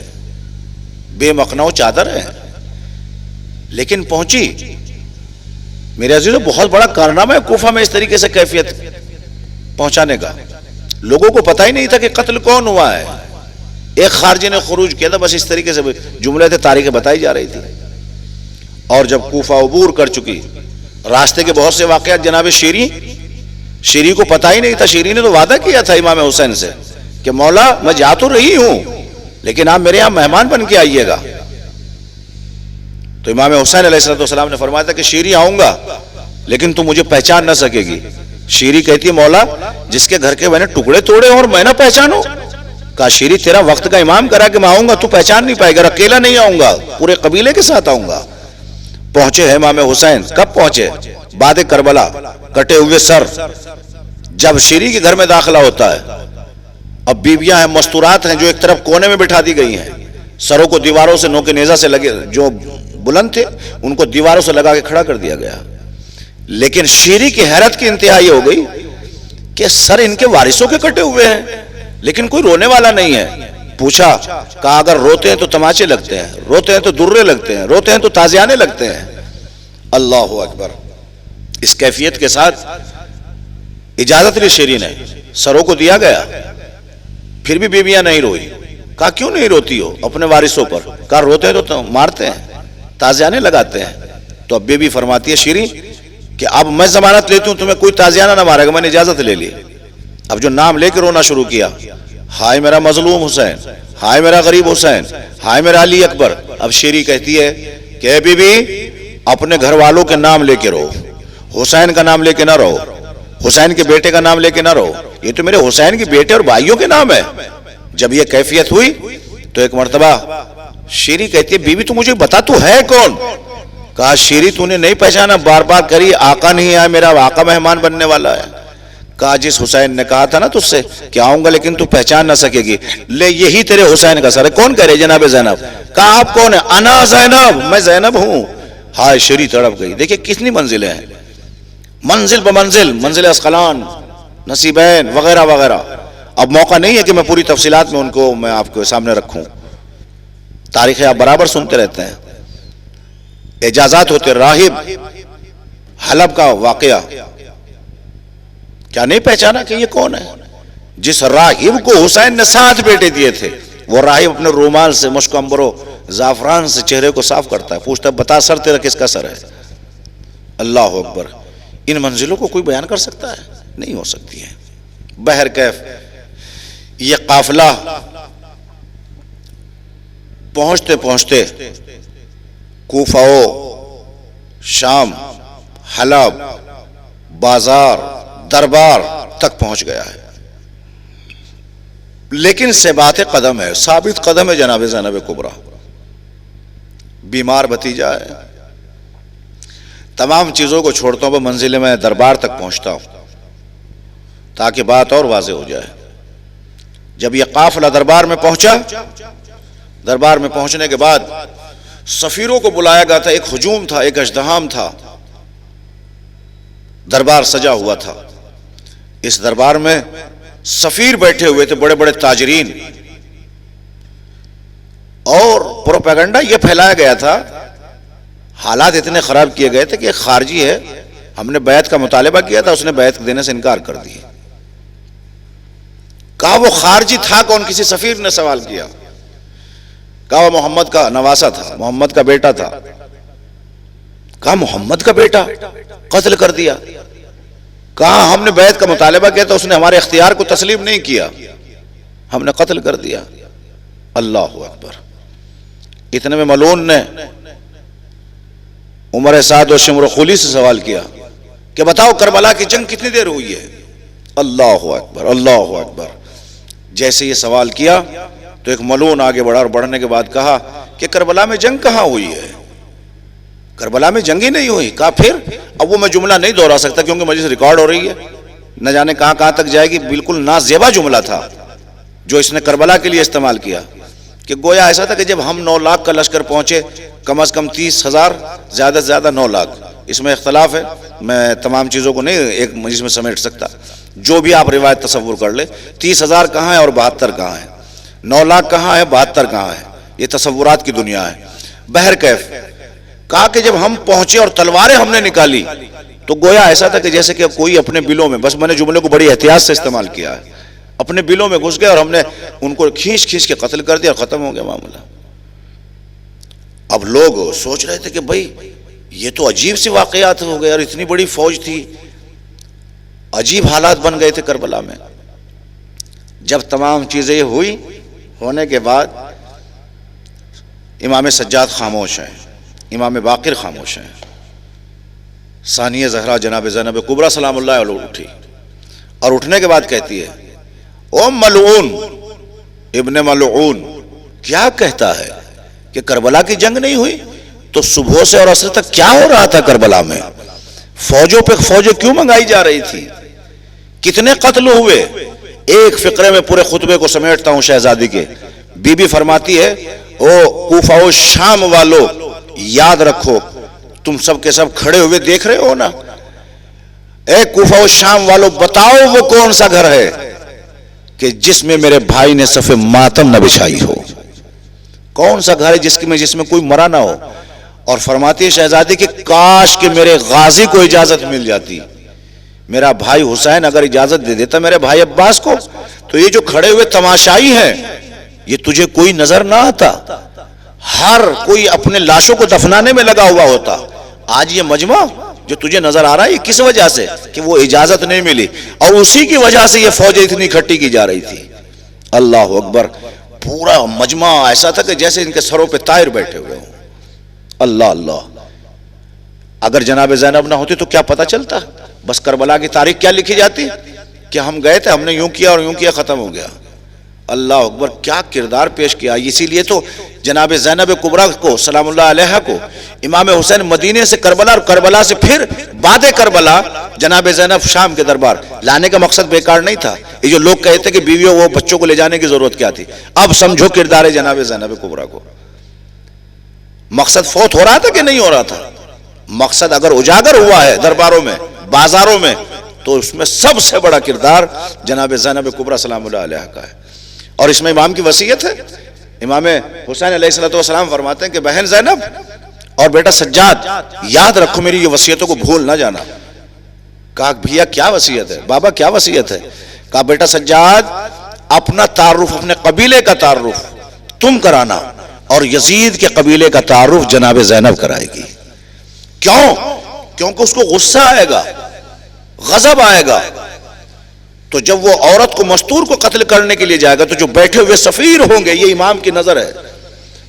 بے مخنو چادر ہے، لیکن پہنچی۔ میرے عزیزو بہت بڑا کارنامہ ہے کوفہ میں اس طریقے سے کیفیت پہنچانے کا۔ لوگوں کو پتہ ہی نہیں تھا کہ قتل کون ہوا ہے، ایک خارجی نے خروج کیا تھا، بس اس طریقے سے جملے تھے، تاریخیں بتائی جا رہی تھی۔ اور جب کوفہ عبور کر چکی، راستے کے بہت سے واقعات، جناب شیری کو پتہ ہی نہیں تھا، شیری نے تو وعدہ کیا تھا امام حسین سے کہ مولا میں جا تو رہی ہوں لیکن آپ میرے یہاں مہمان بن کے آئیے گا۔ تو امام حسین علیہ السلام نے فرمایا تھا کہ شیری آؤں گا لیکن تو مجھے پہچان نہ سکے گی۔ شیری کہتی ہے مولا جس کے گھر کے میں نے ٹکڑے توڑے اور میں نہ پہچانوں؟ کہا شیری تیرا وقت کا امام کرا کہ میں آؤں گا، تو پہچان نہیں پائے گا، اکیلا نہیں آؤں گا، پورے قبیلے کے ساتھ آؤں گا۔ پہنچے ہیں امام حسین، کب پہنچے؟ بعد کربلا، کٹے ہوئے سر۔ جب شیری کے گھر میں داخلہ ہوتا ہے، اب بیویاں ہیں، مستورات ہیں، جو ایک طرف کونے میں بٹھا دی گئی ہیں، سروں کو دیواروں سے نوک نیزہ سے لگے، جو بلند تھے ان کو دیواروں سے لگا کے کھڑا کر دیا گیا۔ لیکن شیری کی حیرت کی انتہا یہ ہو گئی کہ سر ان کے وارثوں کے کٹے ہوئے ہیں لیکن کوئی رونے والا نہیں ہے۔ پوچھا، کہا اگر روتے ہیں تو تماچے لگتے ہیں، روتے ہیں تو درے لگتے ہیں، روتے ہیں تو تازیانے لگتے ہیں۔ اللہ اکبر۔ اس کیفیت کے ساتھ اجازت لی شیری نے، سروں کو دیا گیا، پھر بھی بیویاں نہیں روئی۔ کہا کیوں نہیں روتی ہو اپنے وارثوں پر؟ کہا روتے ہیں تو مارتے ہیں، تازیانے لگاتے ہیں۔ تو اب بیوی فرماتی ہے شیری کہ اب میں ضمانت لیتی ہوں تمہیں کوئی تازیانہ نہ مارے گا، میں نے اجازت لے لی۔ اب جو نام لے کے رونا شروع کیا، ہائے میرا مظلوم حسین، ہائے میرا غریب حسین، ہائے میرا علی اکبر۔ اب شیری کہتی ہے کہ اے بی بی اپنے گھر والوں کے نام لے کے رہو، حسین کا نام لے کے نہ رہو، حسین کے بیٹے کا نام لے کے نہ رہو، یہ تو میرے حسین کے بیٹے اور بھائیوں کے نام ہے۔ جب یہ کیفیت ہوئی تو ایک مرتبہ شیری کہتی ہے بیوی تو مجھے بتا تو ہے کون؟ کہا شیری تو نے نہیں پہچانا، بار بار کری آقا نہیں ہے، میرا آقا مہمان بننے والا ہے۔ کہا جس حسین نے کہا تھا نا تجھ سے کہ آؤں گا لیکن تو پہچان نہ سکے گی، لے یہی تیرے حسین کا سر ہے۔ کون کہہ رہے جناب زینب؟ کہا آپ کون ہیں؟ انا زینب، میں زینب ہوں۔ ہائے شیری تڑپ گئی۔ دیکھیں کتنی منزلیں ہیں، منزل بمنزل، منزل اسقلان، نصیبین وغیرہ وغیرہ۔ اب موقع نہیں ہے کہ میں پوری تفصیلات میں ان کو میں آپ کے سامنے رکھوں، تاریخیں آپ برابر سنتے رہتے ہیں۔ اجازات ہوتے، راہب حلب کا واقعہ، کیا نہیں پہچانا کہ یہ کون ہے؟ جس راہب کو حسین نے 7 بیٹے دیے تھے، وہ راہب اپنے رومال سے مشک عنبر و زعفران سے چہرے کو صاف کرتا ہے، پوچھتا ہے بتا سر تیرا کس کا سر ہے؟ اللہ اکبر۔ ان منزلوں کو کوئی بیان کر سکتا ہے؟ نہیں ہو سکتی ہے۔ بہرکیف یہ قافلہ پہنچتے پہنچتے کوفہ، شام، حلب، بازار، دربار تک پہنچ گیا ہے، لیکن ثبات قدم ہے، ثابت قدم ہے جناب زینب کبریٰ۔ بیمار بھتیجا ہے، تمام چیزوں کو چھوڑتا ہوں، منزل میں دربار تک پہنچتا ہوں تاکہ بات اور واضح ہو جائے۔ جب یہ قافلہ دربار میں پہنچا، دربار میں پہنچنے کے بعد سفیروں کو بلایا گیا تھا، ایک ہجوم تھا، ایک اژدہام تھا، دربار سجا ہوا تھا۔ اس دربار میں سفیر بیٹھے ہوئے تھے، بڑے بڑے تاجرین، اور پروپیگنڈا یہ پھیلایا گیا تھا، حالات اتنے خراب کیے گئے تھے کہ ایک خارجی ہے، ہم نے بیعت کا مطالبہ کیا تھا، اس نے بیعت دینے سے انکار کر دیا۔ کہا وہ خارجی تھا کون؟ کسی سفیر نے سوال کیا۔ کہا وہ محمد کا نواسہ تھا، محمد کا بیٹا تھا۔ کہا محمد کا بیٹا قتل کر دیا؟ کہا ہم نے بیعت کا مطالبہ کیا تھا، اس نے ہمارے اختیار کو تسلیم نہیں کیا، ہم نے قتل کر دیا۔ اللہ اکبر۔ اتنے میں ملعون نے عمر سعد و شمر خولی سے سوال کیا کہ بتاؤ کربلا کی جنگ کتنی دیر ہوئی ہے؟ اللہ اکبر، اللہ اکبر۔ جیسے یہ سوال کیا تو ایک ملعون آگے بڑھا، اور بڑھنے کے بعد کہا کہ کربلا میں جنگ کہاں ہوئی ہے؟ کربلا میں جنگ ہی نہیں ہوئی۔ کہا پھر؟ اب وہ میں جملہ نہیں دہرا سکتا کیونکہ مجلس ریکارڈ ہو رہی ہے، نہ جانے کہاں کہاں تک جائے گی۔ بالکل نازیبا جملہ تھا جو اس نے کربلا کے لیے استعمال کیا، کہ گویا ایسا تھا کہ جب ہم 9 لاکھ کا لشکر پہنچے، کم از کم 30,000، زیادہ سے زیادہ 9 لاکھ، اس میں اختلاف ہے، میں تمام چیزوں کو نہیں ایک مجلس میں سمیٹ سکتا، جو بھی آپ روایت تصور کر لیں، 30,000 کہاں ہے اور 72 کہاں ہے، 9 لاکھ کہاں ہے 72 کہاں ہے، یہ تصورات کی دنیا ہے۔ بہرکیف کہا کہ جب ہم پہنچے اور تلواریں ہم نے نکالی تو گویا ایسا تھا کہ جیسے کہ کوئی اپنے بلوں میں، بس میں نے جملے کو بڑی احتیاط سے استعمال کیا ہے، اپنے بلوں میں گھس گئے اور ہم نے ان کو کھینچ کھینچ کے قتل کر دیا اور ختم ہو گیا معاملہ۔ اب لوگ سوچ رہے تھے کہ بھائی یہ تو عجیب سی واقعات ہو گئے اور اتنی بڑی فوج تھی، عجیب حالات بن گئے تھے کربلا میں۔ جب تمام چیزیں یہ ہوئی، ہونے کے بعد امام سجاد خاموش ہیں، امام باقر خاموش ہیں، ثانیہ زہرا جناب زینب کبریٰ سلام اللہ علیہ اٹھی اور اٹھنے کے بعد کہتی ہے او ملعون ابن ملعون، کیا کہتا ہے کہ کربلا کی جنگ نہیں ہوئی؟ تو صبح سے اور عصر تک کیا ہو رہا تھا کربلا میں؟ فوجوں پہ فوجیں کیوں منگائی جا رہی تھی؟ کتنے قتل ہوئے؟ ایک فقرے میں پورے خطبے کو سمیٹتا ہوں شہزادی کے۔ بی بی فرماتی ہے او کوفہ و شام والو، یاد رکھو، تم سب کے سب کھڑے ہوئے دیکھ رہے ہو نا، اے کوفہ و شام والو بتاؤ وہ کون سا گھر ہے کہ جس میں میرے بھائی نے صف ماتم نہ بچھائی ہو؟ کون سا گھر ہے جس میں کوئی مرا نہ ہو؟ اور فرماتی ہے شہزادی کہ کاش کہ میرے غازی کو اجازت مل جاتی، میرا بھائی حسین اگر اجازت دے دیتا میرے بھائی عباس کو، تو یہ جو کھڑے ہوئے تماشائی ہیں یہ تجھے کوئی نظر نہ آتا، ہر کوئی اپنے لاشوں کو دفنانے میں لگا ہوا ہوتا۔ آج یہ مجمع جو تجھے نظر آ رہا ہے یہ کس وجہ سے؟ کہ وہ اجازت نہیں ملی، اور اسی کی وجہ سے یہ فوجیں اتنی اکٹھی کی جا رہی تھی۔ اللہ اکبر، پورا مجمع ایسا تھا کہ جیسے ان کے سروں پہ طائر بیٹھے ہوئے ہوں۔ اللہ اللہ، اگر جناب زینب نہ ہوتی تو کیا پتہ چلتا؟ بس کربلا کی تاریخ کیا لکھی جاتی کہ ہم گئے تھے، ہم نے یوں کیا اور یوں کیا، ختم ہو گیا۔ اللہ اکبر، کیا کردار پیش کیا۔ اسی لیے تو جناب زینب کبریٰ کو سلام اللہ علیہ کو امام حسین مدینے سے کربلا اور کربلا سے پھر بعد کربلا جناب زینب شام کے دربار لانے کا مقصد بیکار نہیں تھا۔ یہ جو لوگ کہتے کہ بیویوں وہ بچوں کو لے جانے کی ضرورت کیا تھی، اب سمجھو کردار ہے جناب زینب کبریٰ کو۔ مقصد فوت ہو رہا تھا کہ نہیں ہو رہا تھا؟ مقصد اگر اجاگر ہوا ہے درباروں میں، بازاروں میں، تو اس میں سب سے بڑا کردار جناب زینب کبریٰ سلام اللہ علیہ کا ہے۔ اور اس میں امام کی وصیت ہے، امام حسین علیہ السلام فرماتے ہیں کہ بہن زینب اور بیٹا سجاد یاد رکھو میری یہ وصیتوں کو بھول نہ جانا۔ کہا بھیا کیا وصیت ہے؟ بابا کیا وصیت ہے؟ کہا بیٹا سجاد اپنا تعارف، اپنے قبیلے کا تعارف تم کرانا، اور یزید کے قبیلے کا تعارف جناب زینب کرائے گی۔ کیوں؟ کیونکہ اس کو غصہ آئے گا، غضب آئے گا، تو جب وہ عورت کو مستور کو قتل کرنے کے لیے جائے گا تو جو بیٹھے ہوئے سفیر ہوں گے، یہ امام کی نظر ہے،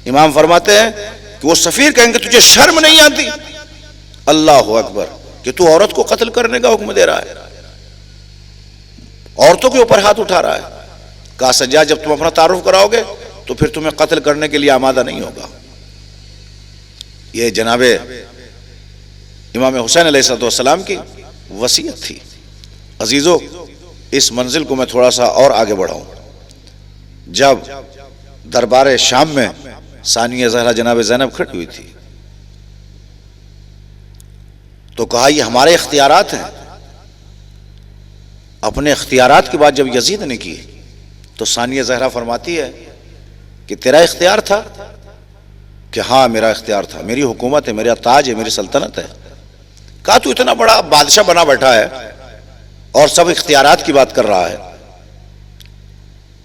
امام فرماتے ہیں کہ وہ سفیر کہیں گے تجھے شرم نہیں آتی؟ اللہ اکبر، کہ تو عورت کو قتل کرنے کا حکم دے رہا ہے، عورتوں کے اوپر ہاتھ اٹھا رہا ہے۔ کہا سجاد جب تم اپنا تعارف کراؤ گے تو پھر تمہیں قتل کرنے کے لیے آمادہ نہیں ہوگا۔ یہ جناب امام حسین علیہ السلام کی وصیت تھی۔ عزیزو، اس منزل کو میں تھوڑا سا اور آگے بڑھاؤں۔ جب دربار شام میں ثانیہ زہرا جناب زینب کھڑی ہوئی تھی تو کہا یہ ہمارے اختیارات ہیں۔ اپنے اختیارات کی بات جب یزید نے کی تو ثانیہ زہرا فرماتی ہے کہ تیرا اختیار تھا؟ کہ ہاں میرا اختیار تھا، میری حکومت ہے، میرا تاج ہے، میری سلطنت ہے۔ کہا تو اتنا بڑا بادشاہ بنا بیٹھا ہے اور سب اختیارات کی بات کر رہا ہے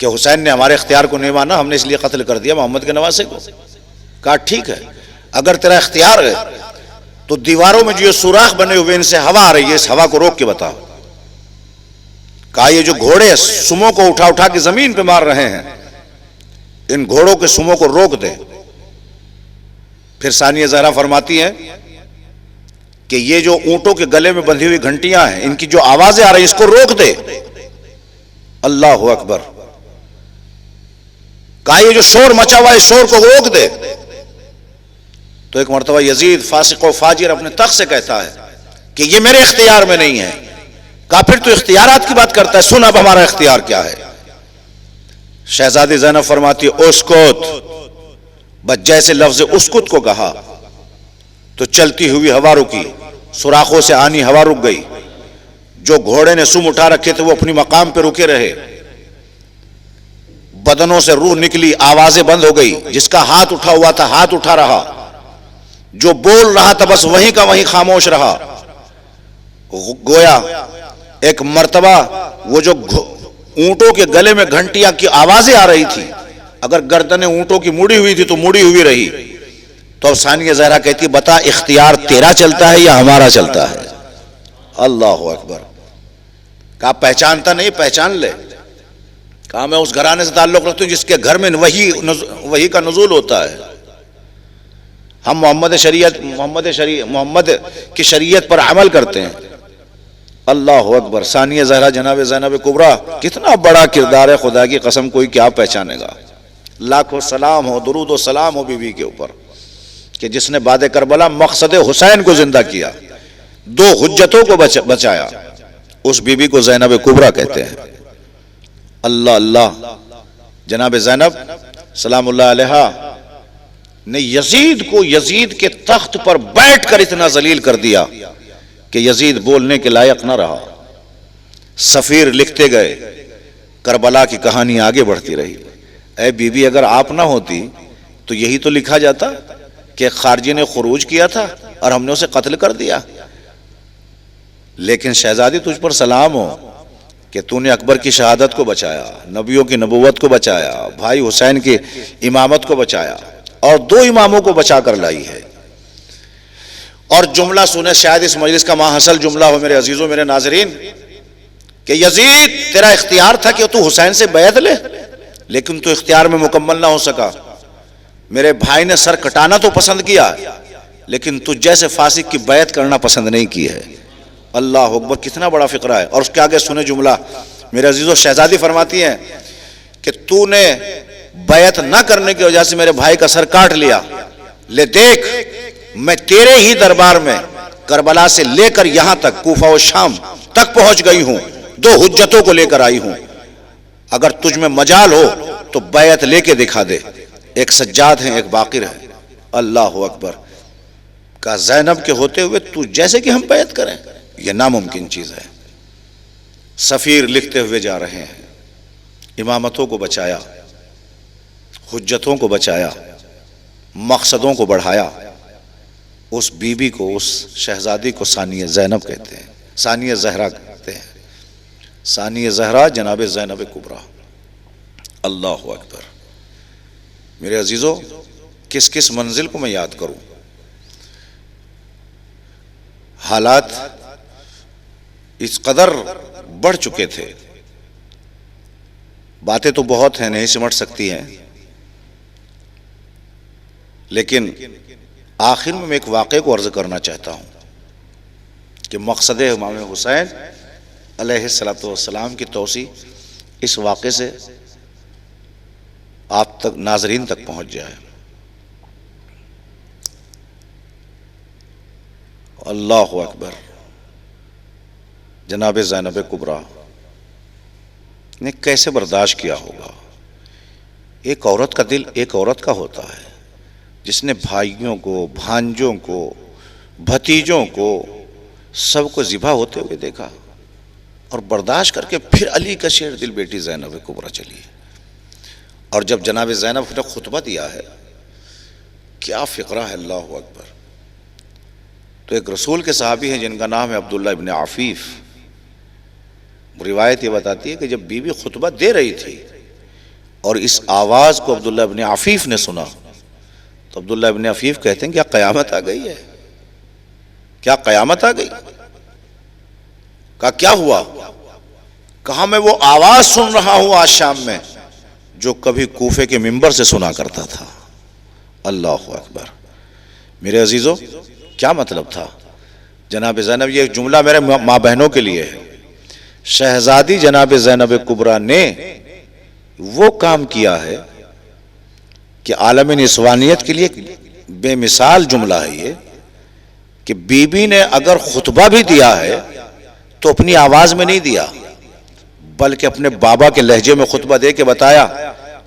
کہ حسین نے ہمارے اختیار کو نہیں مانا، ہم نے اس لیے قتل کر دیا محمد کے نواسے کو۔ کہا ٹھیک ہے، اگر تیرا اختیار ہے تو دیواروں میں جو سوراخ بنے ہوئے ان سے ہوا آ رہی ہے، اس ہوا کو روک کے بتا۔ کہا یہ جو گھوڑے سموں کو اٹھا اٹھا کے زمین پہ مار رہے ہیں، ان گھوڑوں کے سموں کو روک دے۔ پھر ثانیہ زہرا فرماتی ہیں کہ یہ جو اونٹوں کے گلے میں بندھی ہوئی گھنٹیاں ہیں، ان کی جو آوازیں آ رہی ہیں اس کو روک دے۔ اللہ اکبر، کہا یہ جو شور مچا ہوا ہے اس شور کو روک دے۔ تو ایک مرتبہ یزید فاسق و فاجر اپنے تخت سے کہتا ہے کہ یہ میرے اختیار میں نہیں ہے۔ کہا پھر تو اختیارات کی بات کرتا ہے، سن اب ہمارا اختیار کیا ہے۔ شہزادی زینب فرماتی ہے اسکت، بس جیسے لفظ اسکت کو کہا تو چلتی ہوئی ہوا رکی سوراخوں سے آنی ہوا رک گئی، جو گھوڑے نے سم اٹھا رکھے تھے وہ اپنی مقام پہ رکے رہے، بدنوں سے روح نکلی، آوازیں بند ہو گئی، جس کا ہاتھ اٹھا ہوا تھا ہاتھ اٹھا رہا، جو بول رہا تھا بس وہیں کا وہیں خاموش رہا۔ گویا ایک مرتبہ وہ جو اونٹوں کے گلے میں گھنٹیاں کی آوازیں آ رہی تھی، اگر گردنیں اونٹوں کی مڑی ہوئی تھی تو مڑی ہوئی رہی، تو اب ثانیہ زہرا کہتی بتا اختیار تیرا چلتا ہے یا ہمارا چلتا ہے؟ اللہ اکبر۔ کہا پہچانتا نہیں، پہچان لے۔ کہا میں اس گھرانے سے تعلق رکھتا ہوں جس کے گھر میں وحی کا نزول ہوتا ہے، ہم محمد کی شریعت پر عمل کرتے ہیں۔ اللہ اکبر۔ ثانیہ زہرا جناب زینب کبریٰ، کتنا بڑا کردار ہے، خدا کی قسم کوئی کیا پہچانے گا۔ لاکھوں سلام ہو، درود و سلام ہو بی بی کے اوپر کہ جس نے بعد کربلا مقصد حسین کو زندہ کیا، دو حجتوں کو بچایا، اس بی بی کو زینب کبریٰ کہتے ہیں۔ اللہ اللہ۔ جناب زینب سلام اللہ علیہا نے یزید کے تخت پر بیٹھ کر اتنا ذلیل کر دیا کہ یزید بولنے کے لائق نہ رہا۔ سفیر لکھتے گئے، کربلا کی کہانی آگے بڑھتی رہی۔ اے بی بی اگر آپ نہ ہوتی تو یہی تو لکھا جاتا کہ خارجی نے خروج کیا تھا اور ہم نے اسے قتل کر دیا۔ لیکن شہزادی تجھ پر سلام ہو کہ تو نے اکبر کی شہادت کو بچایا، نبیوں کی نبوت کو بچایا، بھائی حسین کی امامت کو بچایا، اور دو اماموں کو بچا کر لائی ہے۔ اور جملہ سنے، شاید اس مجلس کا ماحصل جملہ ہو میرے عزیزوں، میرے ناظرین، کہ یزید تیرا اختیار تھا کہ تو حسین سے بیعت لے، لیکن تو اختیار میں مکمل نہ ہو سکا۔ میرے بھائی نے سر کٹانا تو پسند کیا، لیکن تو جیسے فاسق کی بیعت کرنا پسند نہیں کی ہے۔ اللہ اکبر، کتنا بڑا فقرہ ہے۔ اور اس کے آگے سنے جملہ، میرے عزیزوں، شہزادی فرماتی ہیں کہ تو نے بیعت نہ کرنے کی وجہ سے میرے بھائی کا سر کاٹ لیا، لے دیکھ میں تیرے ہی دربار میں کربلا سے لے کر یہاں تک کوفہ و شام تک پہنچ گئی ہوں، دو حجتوں کو لے کر آئی ہوں، اگر تجھ میں مجال ہو تو بیعت لے کے دکھا دے۔ ایک سجاد ہیں، ایک باقر ہے۔ اللہ اکبر۔ کہا زینب کے ہوتے ہوئے تو جیسے کہ ہم بیعت کریں، یہ ناممکن چیز ہے۔ سفیر لکھتے ہوئے جا رہے ہیں، امامتوں کو بچایا، حجتوں کو بچایا، مقصدوں کو بڑھایا۔ اس بی بی کو، اس شہزادی کو ثانیہ زینب کہتے ہیں، ثانیہ زہرا کہتے ہیں، ثانیہ زہرا جناب زینب کبریٰ۔ اللہ اکبر۔ میرے عزیزوں، کس کس منزل کو میں یاد کروں؟ حالات اس قدر بڑھ چکے تھے، باتیں تو بہت ہیں، نہیں سمٹ سکتی ہیں، لیکن آخر میں ایک واقعے کو عرض کرنا چاہتا ہوں کہ مقصد امام حسین علیہ السلام کی توسیع اس واقعے سے آپ تک، ناظرین تک پہنچ جائے۔ اللہ اکبر۔ جناب زینب کبریٰ نے کیسے برداشت کیا ہوگا؟ ایک عورت کا دل ایک عورت کا ہوتا ہے، جس نے بھائیوں کو، بھانجوں کو، بھتیجوں کو، سب کو ذبح ہوتے ہوئے دیکھا، اور برداشت کر کے پھر علی کا شیر دل بیٹی زینب کبریٰ چلی۔ اور جب جناب زینب نے خطبہ دیا ہے، کیا فقرہ ہے، اللہ اکبر۔ تو ایک رسول کے صحابی ہیں جن کا نام ہے عبداللہ ابن عفیف۔ روایت یہ بتاتی ہے کہ جب بی بی خطبہ دے رہی تھی اور اس آواز کو عبداللہ ابن عفیف نے سنا، تو عبداللہ ابن عفیف کہتے ہیں کیا قیامت آ گئی ہے؟ کیا قیامت آ گئی؟ کہا کیا ہوا؟ کہا میں وہ آواز سن رہا ہوں آج شام میں جو کبھی کوفے کے منبر سے سنا کرتا تھا۔ اللہ اکبر۔ میرے عزیزوں، کیا مطلب تھا؟ جناب زینب، یہ جملہ میرے ماں بہنوں کے لیے ہے، شہزادی جناب زینب کبریٰ نے وہ کام کیا ہے کہ عالم نسوانیت کے لیے بے مثال جملہ ہے یہ، کہ بی بی نے اگر خطبہ بھی دیا ہے تو اپنی آواز میں نہیں دیا، بلکہ اپنے بابا کے لہجے میں خطبہ دے کے بتایا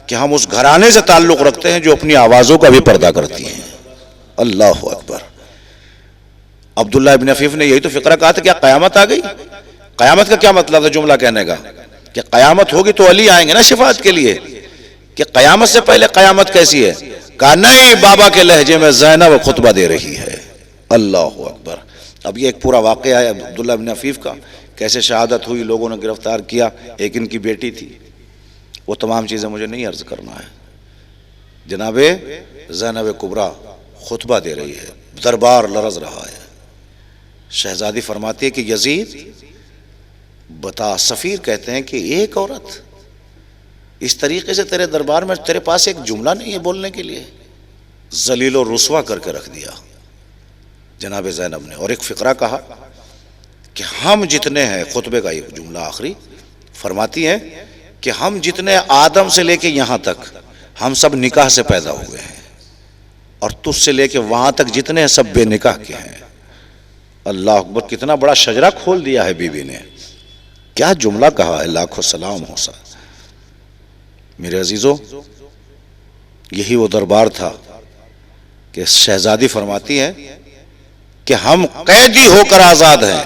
کہ ہم اس گھرانے سے تعلق رکھتے ہیں جو اپنی آوازوں کا بھی پردہ کرتی ہیں۔ اللہ اکبر۔ عبداللہ ابن عفیف نے یہی تو فقرہ کہا تھا، کیا قیامت آ گئی؟ قیامت کا کیا مطلب ہے جملہ کہنے کا؟ کہ قیامت ہوگی تو علی آئیں گے نا شفاعت کے لیے، کہ قیامت سے پہلے قیامت کیسی ہے؟ کہا نہیں، بابا کے لہجے میں زینب خطبہ دے رہی ہے۔ اللہ اکبر۔ اب یہ ایک پورا واقعہ ہے عبداللہ ابن عفیف کا، کیسے شہادت ہوئی، لوگوں نے گرفتار کیا، ایک ان کی بیٹی تھی، وہ تمام چیزیں مجھے نہیں عرض کرنا ہے۔ جناب زینب کبریٰ خطبہ دے رہی ہے، دربار لرز رہا ہے۔ شہزادی فرماتی ہے کہ یزید بتا، سفیر کہتے ہیں کہ ایک عورت اس طریقے سے تیرے دربار میں، تیرے پاس ایک جملہ نہیں ہے بولنے کے لیے؟ ذلیل و رسوا کر کے رکھ دیا جناب زینب نے۔ اور ایک فقرہ کہا کہ ہم جتنے ہیں، خطبے کا ایک جملہ آخری فرماتی ہیں کہ ہم جتنے آدم سے لے کے یہاں تک، ہم سب نکاح سے پیدا ہوئے ہیں، اور تجھ سے لے کے وہاں تک جتنے ہیں سب بے نکاح کے ہیں۔ اللہ اکبر، کتنا بڑا شجرہ کھول دیا ہے بی بی نے، کیا جملہ کہا ہے، لاکھوں سلام ہو سا۔ میرے عزیزو، یہی وہ دربار تھا کہ شہزادی فرماتی ہے کہ ہم قیدی ہو کر آزاد ہیں،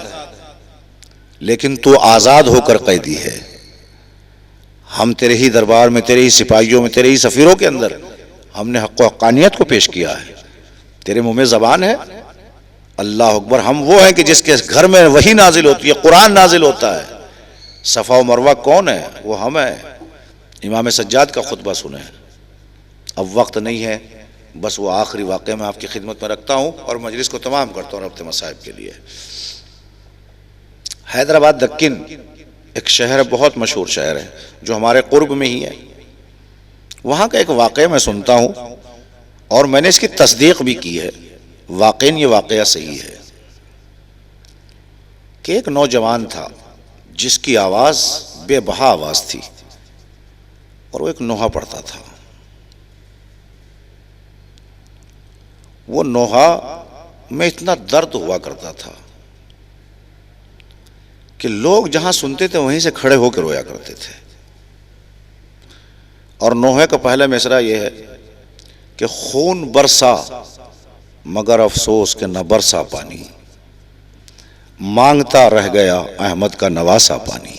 لیکن تو آزاد ہو کر قیدی ہے۔ ہم تیرے ہی دربار میں، تیرے ہی سپاہیوں میں، تیرے ہی سفیروں کے اندر ہم نے حق و حقانیت کو پیش کیا ہے، تیرے منہ میں زبان ہے۔ اللہ اکبر، ہم وہ ہیں کہ جس کے گھر میں وحی نازل ہوتی ہے، قرآن نازل ہوتا ہے۔ صفا و مروہ کون ہے؟ وہ ہم ہیں۔ امام سجاد کا خطبہ سنیں۔ اب وقت نہیں ہے، بس وہ آخری واقعہ میں آپ کی خدمت میں رکھتا ہوں اور مجلس کو تمام کرتا ہوں ربط مصائب کے لیے۔ حیدرآباد دکن ایک شہر ہے، بہت مشہور شہر ہے، جو ہمارے قرب میں ہی ہے۔ وہاں کا ایک واقعہ میں سنتا ہوں اور میں نے اس کی تصدیق بھی کی ہے، واقعاً یہ واقعہ صحیح ہے، کہ ایک نوجوان تھا جس کی آواز بے بہا آواز تھی، اور وہ ایک نوحہ پڑھتا تھا۔ وہ نوحہ میں اتنا درد ہوا کرتا تھا کہ لوگ جہاں سنتے تھے وہیں سے کھڑے ہو کے رویا کرتے تھے۔ اور نوحے کا پہلا مصرع یہ ہے کہ خون برسا مگر افسوس کہ نہ برسا پانی، مانگتا رہ گیا احمد کا نواسا پانی۔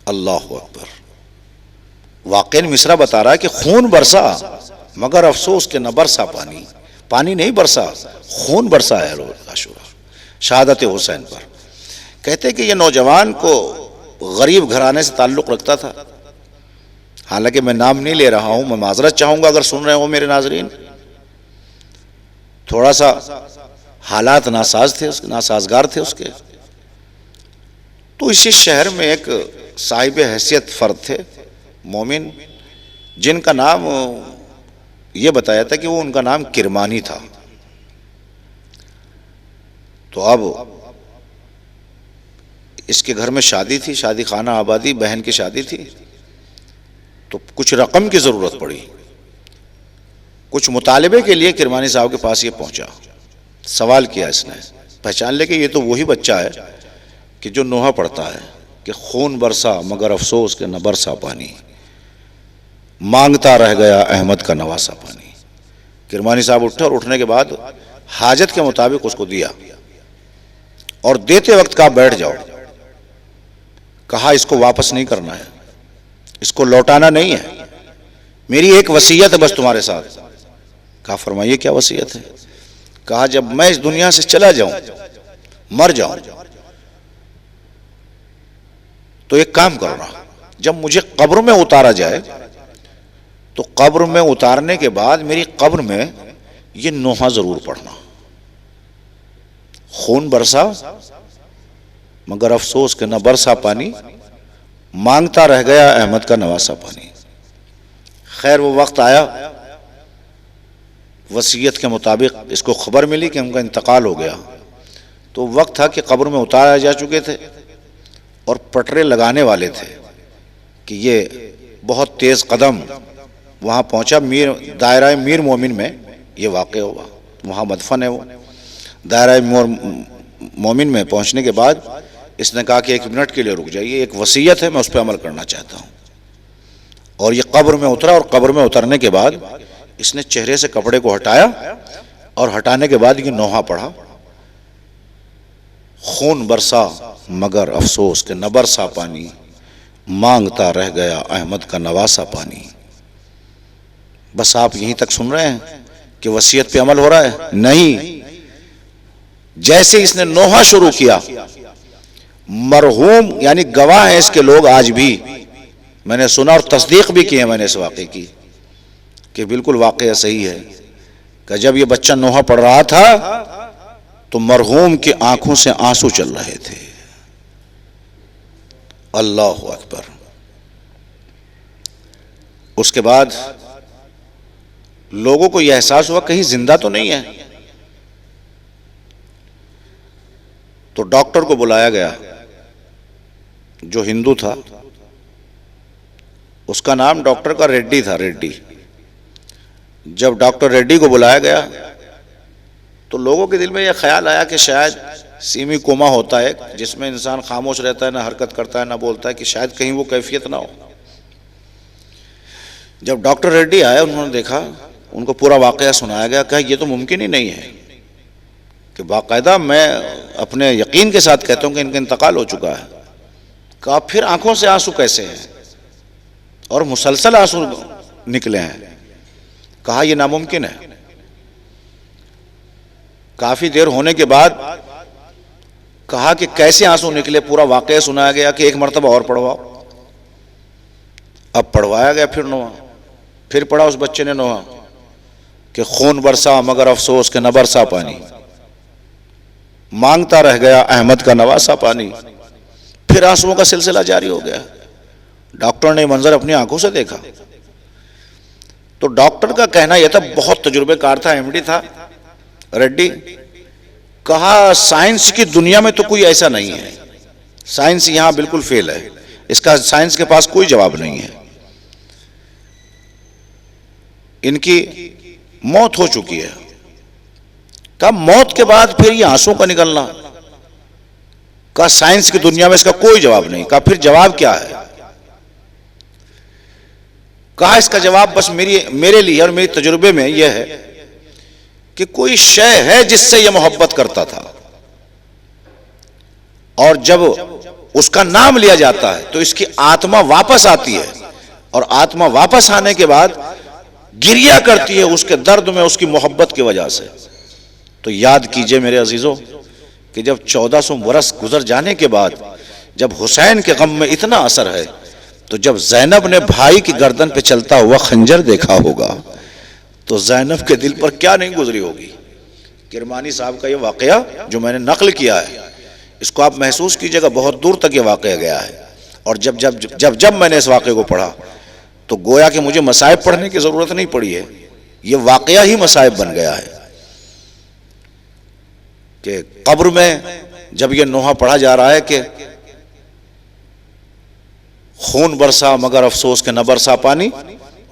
اللہ اکبر، واقعی مصرع بتا رہا ہے کہ خون برسا مگر افسوس کہ نہ برسا پانی، پانی نہیں برسا، خون برسا ہے روز عاشورہ، شہادت حسین پر۔ کہتے کہ یہ نوجوان کو غریب گھرانے سے تعلق رکھتا تھا، حالانکہ میں نام نہیں لے رہا ہوں، میں معذرت چاہوں گا اگر سن رہے ہو میرے ناظرین، تھوڑا سا حالات ناسازگار تھے اس کے۔ تو اسی شہر میں ایک صاحب حیثیت فرد تھے، مومن، جن کا نام یہ بتایا تھا کہ وہ ان کا نام کرمانی تھا۔ تو اب اس کے گھر میں شادی تھی، شادی خانہ آبادی، بہن کی شادی تھی، تو کچھ رقم کی ضرورت پڑی۔ کچھ مطالبے کے لیے کرمانی صاحب کے پاس یہ پہنچا، سوال کیا اس نے، پہچان لے کہ یہ تو وہی بچہ ہے کہ جو نوحہ پڑھتا ہے کہ خون برسا مگر افسوس کہ نہ برسا پانی، مانگتا رہ گیا احمد کا نواسا پانی۔ کرمانی صاحب اٹھے اور اٹھنے کے بعد حاجت کے مطابق اس کو دیا، اور دیتے وقت کہا بیٹھ جاؤ۔ کہا اس کو واپس نہیں کرنا ہے، اس کو لوٹانا نہیں ہے، میری ایک وصیت ہے بس تمہارے ساتھ۔ کہا فرمائیے کیا وصیت ہے؟ کہا جب میں اس دنیا سے چلا جاؤں، مر جاؤں، تو ایک کام کرنا، جب مجھے قبر میں اتارا جائے تو قبر میں اتارنے کے بعد میری قبر میں یہ نوحہ ضرور پڑھنا، خون برسا مگر افسوس کہ نہ برسا پانی، مانگتا رہ گیا احمد کا نواسا پانی۔ خیر وہ وقت آیا، وصیت کے مطابق اس کو خبر ملی کہ ان کا انتقال ہو گیا، تو وقت تھا کہ قبر میں اتارا جا چکے تھے اور پٹرے لگانے والے تھے کہ یہ بہت تیز قدم وہاں پہنچا۔ دائرہ میر مومن میں یہ واقع ہوا، وہاں مدفن ہے وہ۔ دائرہ مومن میں پہنچنے کے بعد اس نے کہا کہ 1 منٹ کے لیے رک جائیے، ایک وصیت ہے، میں اس پہ عمل کرنا چاہتا ہوں۔ اور یہ قبر میں اترا، اور قبر میں اترنے کے بعد اس نے چہرے سے کپڑے کو ہٹایا، اور ہٹانے کے بعد یہ نوحہ پڑھا خون برسا مگر افسوس کہ نہ برسا پانی، مانگتا رہ گیا احمد کا نواسا پانی۔ بس آپ یہیں تک سن رہے ہیں کہ وصیت پہ عمل ہو رہا ہے؟ نہیں، جیسے اس نے نوحہ شروع کیا، مرحوم یعنی گواہ ہیں اس کے لوگ آج بھی، میں نے سنا اور تصدیق بھی کی ہے میں نے اس واقعے کی کہ بالکل واقعہ صحیح ہے کہ جب یہ بچہ نوحہ پڑھ رہا تھا تو مرحوم کی آنکھوں سے آنسو چل رہے تھے۔ اللہ اکبر۔ اس کے بعد لوگوں کو یہ احساس ہوا کہیں زندہ تو نہیں ہے، تو ڈاکٹر کو بلایا گیا جو ہندو تھا، اس کا نام ڈاکٹر کا ریڈی تھا، ریڈی۔ جب ڈاکٹر ریڈی کو بلایا گیا تو لوگوں کے دل میں یہ خیال آیا کہ شاید سیمی کوما ہوتا ہے جس میں انسان خاموش رہتا ہے، نہ حرکت کرتا ہے نہ بولتا ہے، کہ شاید کہیں وہ کیفیت نہ ہو۔ جب ڈاکٹر ریڈی آئے انہوں نے دیکھا، ان کو پورا واقعہ سنایا گیا، کہا یہ تو ممکن ہی نہیں ہے کہ باقاعدہ میں اپنے یقین کے ساتھ کہتا ہوں کہ ان کا انتقال ہو چکا ہے۔ کہا پھر آنکھوں سے آنسو کیسے ہیں اور مسلسل آنسو نکلے ہیں؟ کہا یہ ناممکن ہے۔ کافی دیر ہونے کے بعد کہا کہ کیسے آنسو نکلے؟ پورا واقعہ سنایا گیا کہ ایک مرتبہ اور پڑھواؤ۔ اب پڑھوایا گیا پھر نوحہ، پھر پڑھا اس بچے نے نوحہ کہ خون برسا مگر افسوس کہ نہ برسا پانی، مانگتا رہ گیا احمد کا نواسا پانی۔ پھر آنسوؤں کا سلسلہ جاری ہو گیا۔ ڈاکٹر نے منظر اپنی آنکھوں سے دیکھا تو ڈاکٹر کا کہنا یہ تھا، بہت تجربے کار تھا، ایم ڈی تھا ریڈی، کہا سائنس کی دنیا میں تو کوئی ایسا نہیں ہے، سائنس یہاں بالکل فیل ہے، اس کا سائنس کے پاس کوئی جواب نہیں ہے، ان کی موت ہو چکی ہے۔ کہا موت کے بعد پھر یہ آنسوں کا نکلنا؟ کہا سائنس کی دنیا میں اس کا کوئی جواب نہیں۔ کہا پھر جواب کیا ہے؟ کہا اس کا جواب بس میرے لیے اور میری تجربے میں یہ ہے کہ کوئی شے ہے جس سے یہ محبت کرتا تھا، اور جب اس کا نام لیا جاتا ہے تو اس کی آتما واپس آتی ہے، اور آتما واپس آنے کے بعد گریہ کرتی ہے اس کے درد میں، اس کی محبت کی وجہ سے۔ تو یاد کیجئے میرے عزیزوں کہ جب 1400 برس گزر جانے کے بعد جب حسین کے غم میں اتنا اثر ہے، تو جب زینب نے بھائی کی گردن پہ چلتا ہوا خنجر دیکھا ہوگا تو زینب کے دل پر کیا نہیں گزری ہوگی۔ کرمانی صاحب کا یہ واقعہ جو میں نے نقل کیا ہے، اس کو آپ محسوس کیجئے گا، بہت دور تک یہ واقعہ گیا ہے، اور جب میں نے اس واقعے کو پڑھا تو گویا کہ مجھے مصائب پڑھنے کی ضرورت نہیں پڑی ہے، یہ واقعہ ہی مصائب بن گیا ہے کہ قبر میں جب یہ نوحہ پڑھا جا رہا ہے کہ خون برسا مگر افسوس کہ نہ برسا پانی،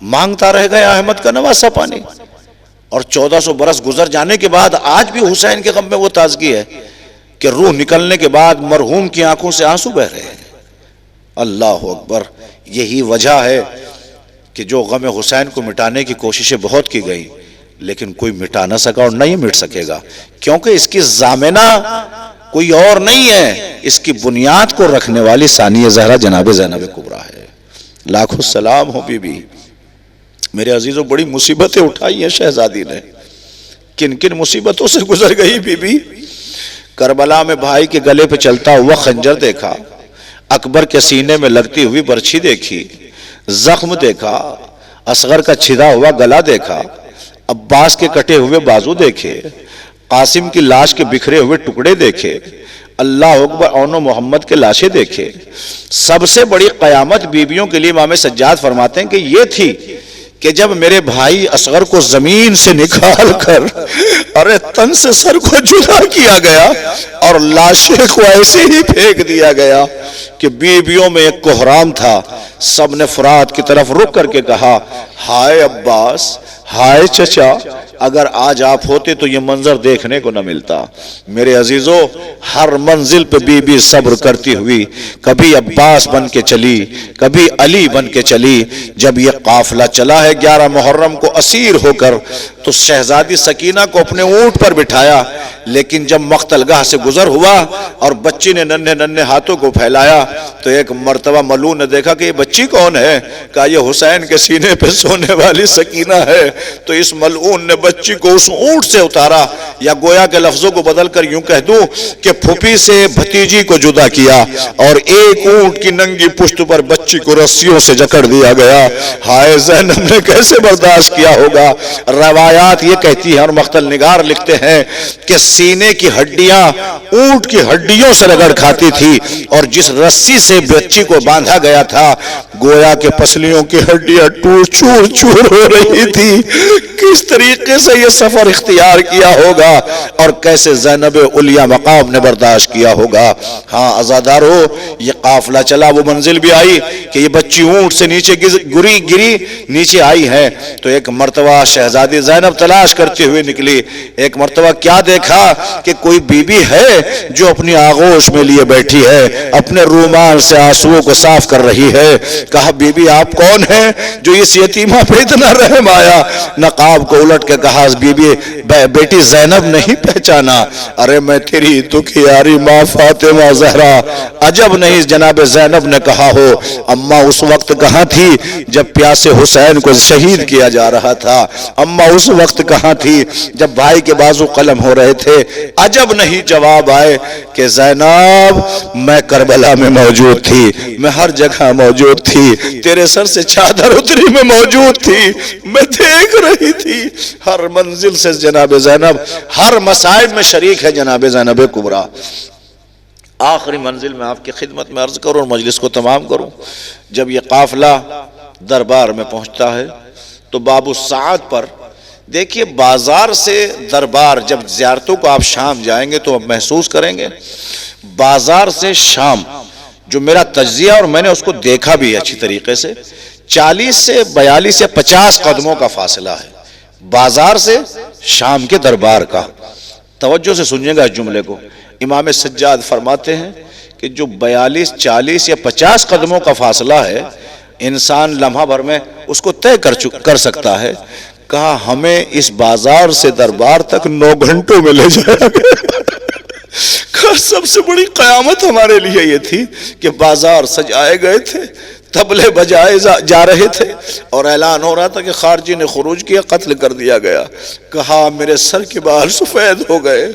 مانگتا رہ گیا احمد کا نواسا پانی، اور 1400 برس گزر جانے کے بعد آج بھی حسین کے غم میں وہ تازگی ہے کہ روح نکلنے کے بعد مرحوم کی آنکھوں سے آنسو بہ رہے ہیں۔ اللہ اکبر۔ یہی وجہ ہے کہ جو غم حسین کو مٹانے کی کوششیں بہت کی گئی لیکن کوئی مٹا نہ سکا اور نہ ہی مٹ سکے گا، کیونکہ اس کی ضامنہ کوئی اور نہیں ہے، اس کی بنیاد کو رکھنے والی ثانیہ زہرا جناب زینب کبریٰ ہے۔ لاکھوں سلام ہو بی بی۔ میرے عزیزوں بڑی مصیبتیں اٹھائی ہیں شہزادی نے، کن کن مصیبتوں سے گزر گئی بی بی۔ کربلا میں بھائی کے گلے پہ چلتا ہوا خنجر دیکھا، اکبر کے سینے میں لگتی ہوئی برچھی دیکھی، زخم دیکھا، اصغر کا چھدا ہوا گلا دیکھا، عباس کے کٹے ہوئے بازو دیکھے، قاسم کی لاش کے بکھرے ہوئے ٹکڑے دیکھے، اللہ اکبر، اون و محمد کے لاشیں دیکھے۔ سب سے بڑی قیامت بیویوں کے لیے امام سجاد فرماتے ہیں کہ یہ تھی کہ جب میرے بھائی اصغر کو زمین سے نکال کر ارے تن سے سر کو جدا کیا گیا اور لاشیں کو ایسے ہی پھینک دیا گیا کہ بیویوں میں ایک کوہرام تھا، سب نے فرات کی طرف رک کر کے کہا ہائے عباس، ہائے چچا اگر آج آپ ہوتے تو یہ منظر دیکھنے کو نہ ملتا۔ میرے عزیزو ہر منزل پہ بی بی صبر کرتی ہوئی کبھی عباس بن کے چلی، کبھی علی بن کے چلی۔ جب یہ قافلہ چلا ہے 11 محرم کو اسیر ہو کر تو شہزادی سکینہ کو اپنے اونٹ پر بٹھایا، لیکن جب مقتل گاہ سے گزر ہوا اور بچی نے ننھے ننھے ہاتھوں کو پھیلایا تو ایک مرتبہ ملعون نے دیکھا کہ یہ بچی کون ہے؟ کہا یہ حسین کے سینے پہ سونے والی سکینہ ہے۔ تو اس ملعون نے بچی کو اس اونٹ سے اتارا، یا گویا کے لفظوں کو بدل کر یوں کہہ دوں کہ پھوپھی سے بھتیجی کو جدا کیا اور ایک اونٹ کی ننگی پشت پر بچی کو رسیوں سے جکڑ دیا گیا۔ ہائے زینب نے کیسے برداشت کیا ہوگا؟ روایات یہ کہتی ہیں اور مقتل نگار لکھتے ہیں کہ سینے کی ہڈیاں اونٹ کی ہڈیوں سے رگڑ کھاتی تھی، اور جس رسی سے بچی کو باندھا گیا تھا گویا کہ پسلیوں کی ہڈیاں چور چور ہو رہی تھی۔ کس طریقے سے یہ سفر اختیار کیا ہوگا اور کیسے زینب علیہ مقام نے برداشت کیا ہوگا۔ ہاں عزادارو یہ قافلہ چلا، وہ منزل بھی آئی کہ یہ بچی اونٹ سے نیچے گری نیچے آئی ہے تو ایک مرتبہ شہزادی زینب تلاش کرتے ہوئے نکلی۔ ایک مرتبہ کیا دیکھا کہ کوئی بی بی ہے جو اپنی آغوش میں لیے بیٹھی ہے، اپنے رومال سے آنسوؤں کو صاف کر رہی ہے۔ کہا بی بی آپ کون ہیں جو اس یتیمہ پہ اتنا رحم آیا؟ نقاب کو الٹ کے کہا بی بی بیٹی زینب نہیں پہچانا؟ ارے میں تیری دکھیاری ماں فاطمہ زہرا۔ عجب نہیں جناب زینب نے کہا ہو اماں اس وقت کہاں تھی جب پیاسے حسین کو شہید کیا جا رہا تھا؟ اماں اس وقت کہاں تھی جب بھائی کے بازو قلم ہو رہے تھے؟ عجب نہیں جواب آئے کہ زینب میں کربلا میں موجود تھی، میں ہر جگہ موجود تھی، تیرے سر سے چادر اتری میں موجود تھی، میں دیکھ رہی تھی۔ ہر منزل سے جناب زینب ہر مصائب میں شریک ہے جناب زینب کبریٰ۔ آخری منزل میں آپ کی خدمت میں عرض کروں اور مجلس کو تمام کروں، جب یہ قافلہ دربار میں پہنچتا ہے تو باب السعاد پر دیکھیے بازار سے دربار، جب زیارتوں کو آپ شام جائیں گے تو آپ محسوس کریں گے بازار سے شام جو میرا تجزیہ اور میں نے اس کو دیکھا بھی اچھی طریقے سے 40 سے 42 یا 50 قدموں کا فاصلہ ہے بازار سے شام کے دربار کا۔ توجہ سے سنیے گا اس جملے کو، امام سجاد فرماتے ہیں کہ جو 42 40 یا 50 قدموں کا فاصلہ ہے انسان لمحہ بھر میں اس کو طے کر سکتا ہے۔ کہا ہمیں اس بازار سے دربار تک 9 گھنٹوں میں لے جایا گیا۔ سب سے بڑی قیامت ہمارے لیے یہ تھی کہ بازار سجائے گئے تھے، تبلے بجائے جا رہے تھے اور اعلان ہو رہا تھا کہ خارجی نے خروج کیا، قتل کر دیا گیا۔ کہا میرے سر کے بال سفید ہو گئے،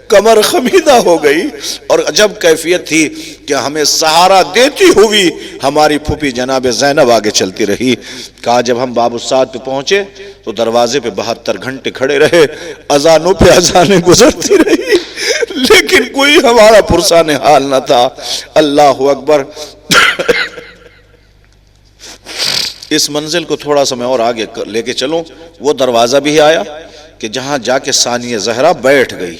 کمر خمیدہ ہو گئی، اور عجب کیفیت تھی کہ ہمیں سہارا دیتی ہوئی ہماری پھوپھی جناب زینب آگے چلتی رہی۔ کہا جب ہم باب السعاد پہ پہنچے تو دروازے پہ 72 گھنٹے کھڑے رہے، اذانوں پہ اذانیں گزرتی رہی لیکن کوئی ہمارا پرسان حال نہ تھا۔ اللہ اکبر۔ اس منزل کو تھوڑا سا میں اور آگے لے کے چلوں، وہ دروازہ بھی آیا کہ جہاں جا کے ثانیہ زہرا بیٹھ گئی۔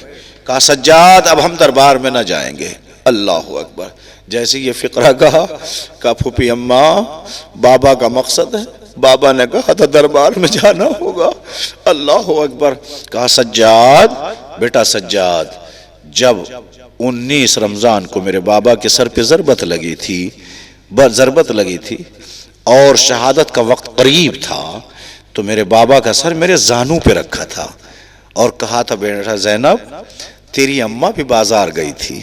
کہا سجاد اب ہم دربار میں نہ جائیں گے۔ اللہ اکبر۔ جیسے یہ فقرہ کہا پھوپھی اماں بابا کا مقصد ہے، بابا نے کہا تھا دربار میں جانا ہوگا۔ اللہ اکبر۔ کہا سجاد بیٹا سجاد، جب 19 رمضان کو میرے بابا کے سر پہ ضربت لگی تھی اور شہادت کا وقت قریب تھا تو میرے بابا کا سر میرے زانوں پہ رکھا تھا اور کہا تھا بیٹا زینب تیری اماں بھی بازار گئی تھی،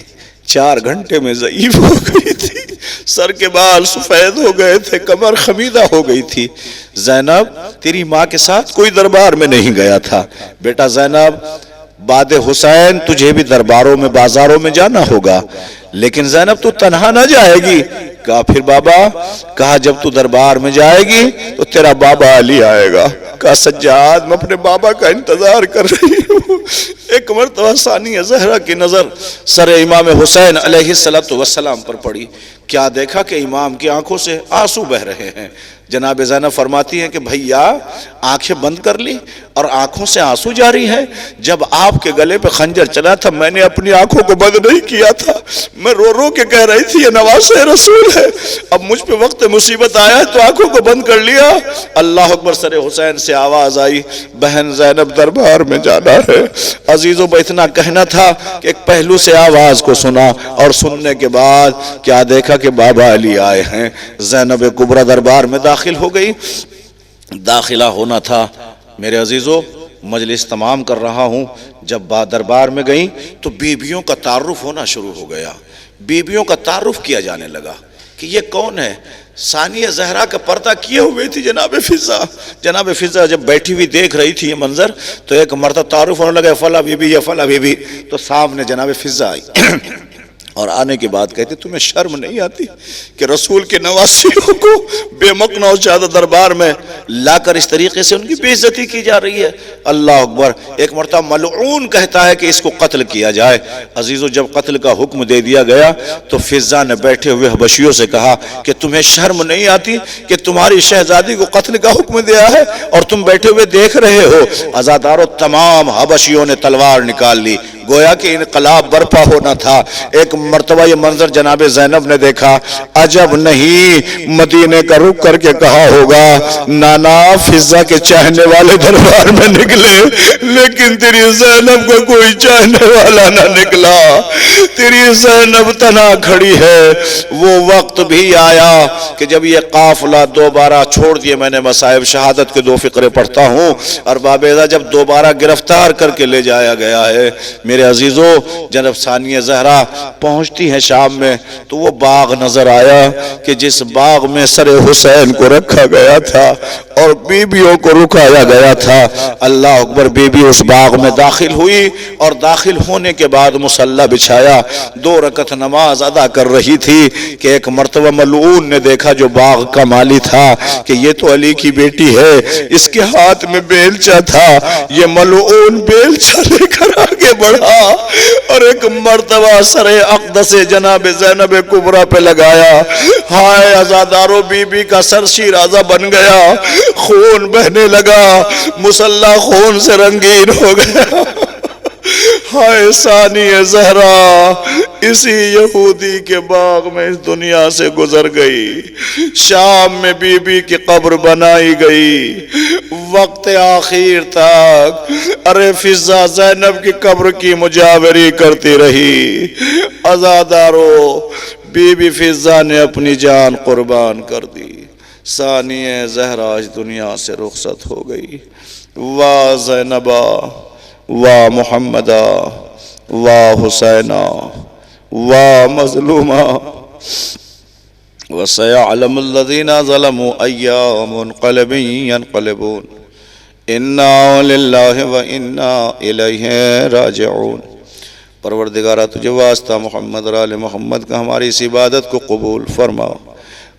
4 گھنٹے میں ضعیف ہو گئی تھی، سر کے بال سفید ہو گئے تھے، کمر خمیدہ ہو گئی تھی۔ زینب تیری ماں کے ساتھ کوئی دربار میں نہیں گیا تھا۔ بیٹا زینب بعد حسین تجھے بھی درباروں میں بازاروں میں جانا ہوگا، لیکن زینب تو تنہا نہ جائے گی۔ کہا پھر بابا؟ کہا جب تو دربار میں جائے گی تو تیرا بابا علی آئے گا۔ کہا سجاد میں اپنے بابا کا انتظار کر رہی ہوں، ایک مرتبہ ثانیہ زہرا کی نظر سر امام حسین علیہ السلام پر پڑی. کیا دیکھا کہ امام کی آنکھوں سے آنسو بہ رہے ہیں. جناب زینب فرماتی ہیں کہ بھیا آنکھیں بند کر لی اور آنکھوں سے آنسو جاری ہے. جب آپ کے گلے پہ خنجر چلا تھا میں نے اپنی آنکھوں کو بند نہیں کیا تھا, میں رو رو کے کہہ رہی تھی یہ نواسہ رسول ہے. اب مجھ پہ وقت مصیبت آیا تو آنکھوں کو بند کر لیا. اللہ اکبر. سر حسین سے آواز آئی بہن زینب دربار میں جانا ہے. عزیزوں کو اتنا کہنا تھا کہ ایک پہلو سے آواز کو سنا اور سننے کے بعد کیا دیکھا کہ بابا علی آئے ہیں. زینب کبریٰ دربار میں داخل ہو گئی. داخلہ ہونا تھا. میرے عزیزوں مجلس تمام کر رہا ہوں. جب دربار میں گئیں تو بیویوں کا تعارف ہونا شروع ہو گیا. بیویوں کا تعارف کیا جانے لگا کہ یہ کون ہے. ثانیہ زہرا کا پردہ کیے ہوئے تھی جناب فضا. جناب فضا جب بیٹھی ہوئی دیکھ رہی تھی یہ منظر تو ایک مرتبہ تعارف ہونے لگا فلاں بی بی یا فلاں بی بی. تو سامنے جناب فضا آئی اور آنے کے بعد کہتے تمہیں شرم نہیں آتی کہ رسول کے نواسیوں کو بے مقنع و زیادہ دربار میں لا کر اس طریقے سے ان کی بے عزتی کی جا رہی ہے. اللہ اکبر. ایک مرتبہ ملعون کہتا ہے کہ اس کو قتل کیا جائے. عزیزو جب قتل کا حکم دے دیا گیا تو فضا نے بیٹھے ہوئے حبشیوں سے کہا کہ تمہیں شرم نہیں آتی کہ تمہاری شہزادی کو قتل کا حکم دیا ہے اور تم بیٹھے ہوئے دیکھ رہے ہو. عزادارو تمام حبشیوں نے تلوار نکال لی گویا کہ انقلاب برپا ہونا تھا. ایک مرتبہ یہ منظر جناب زینب نے دیکھا. عجب نہیں مدینے کا رخ کر کے کہا ہوگا نانا فضا کے چاہنے والے دربار میں نکلے لیکن تیری زینب کو کوئی چاہنے والا نہ نکلا. تیری زینب تنہا کھڑی ہے. وہ وقت بھی آیا کہ جب یہ قافلہ دوبارہ چھوڑ دیے. میں نے مصائب شہادت کے 2 فقرے پڑھتا ہوں. اور بابیزہ جب دوبارہ گرفتار کر کے لے جایا گیا ہے میرے عزیزو جب ثانیہ زہرا پہنچتی ہے شام میں تو وہ باغ نظر آیا کہ جس باغ میں سر حسین کو رکھا گیا تھا اور بیویوں کو رکایا گیا تھا. اللہ اکبر. بیوی اس باغ میں داخل ہوئی اور داخل ہونے کے بعد مصلی بچھایا 2 رکعت نماز ادا کر رہی تھی کہ ایک مرتبہ ملعون نے دیکھا جو باغ کا مالی تھا کہ یہ تو علی کی بیٹی ہے. اس کے ہاتھ میں بیلچا تھا. یہ ملعون بیلچا لے کر آگے بڑھا اور ایک مرتبہ سر اقدس جناب زینب کبریٰ پہ لگایا. ہائے عزادارو بی بی کا سر شیرازہ بن گیا. خون بہنے لگا. مصلی خون سے رنگین ہو گیا. ہائے ثانیہ زہرا اسی یہودی کے باغ میں اس دنیا سے گزر گئی. شام میں بی بی کی قبر بنائی گئی. وقت آخر تک ارے فضا زینب کی قبر کی مجاوری کرتی رہی. عزادارو بی بی فضا نے اپنی جان قربان کر دی. ثانیہ زہرا اس دنیا سے رخصت ہو گئی. واہ زینبا واہ محمدہ واہ حسینہ واہ مظلومہ وَسَيَعْلَمُ الَّذِينَ ظَلَمُوا أَيَّ مُنْقَلِبٍ يَنْقَلِبُونَ إِنَّا لِلَّهِ وَإِنَّا إِلَيْهِ راجعون. پروردگارہ تجھے واسطہ محمد اور آل محمد کا ہماری اس عبادت کو قبول فرما.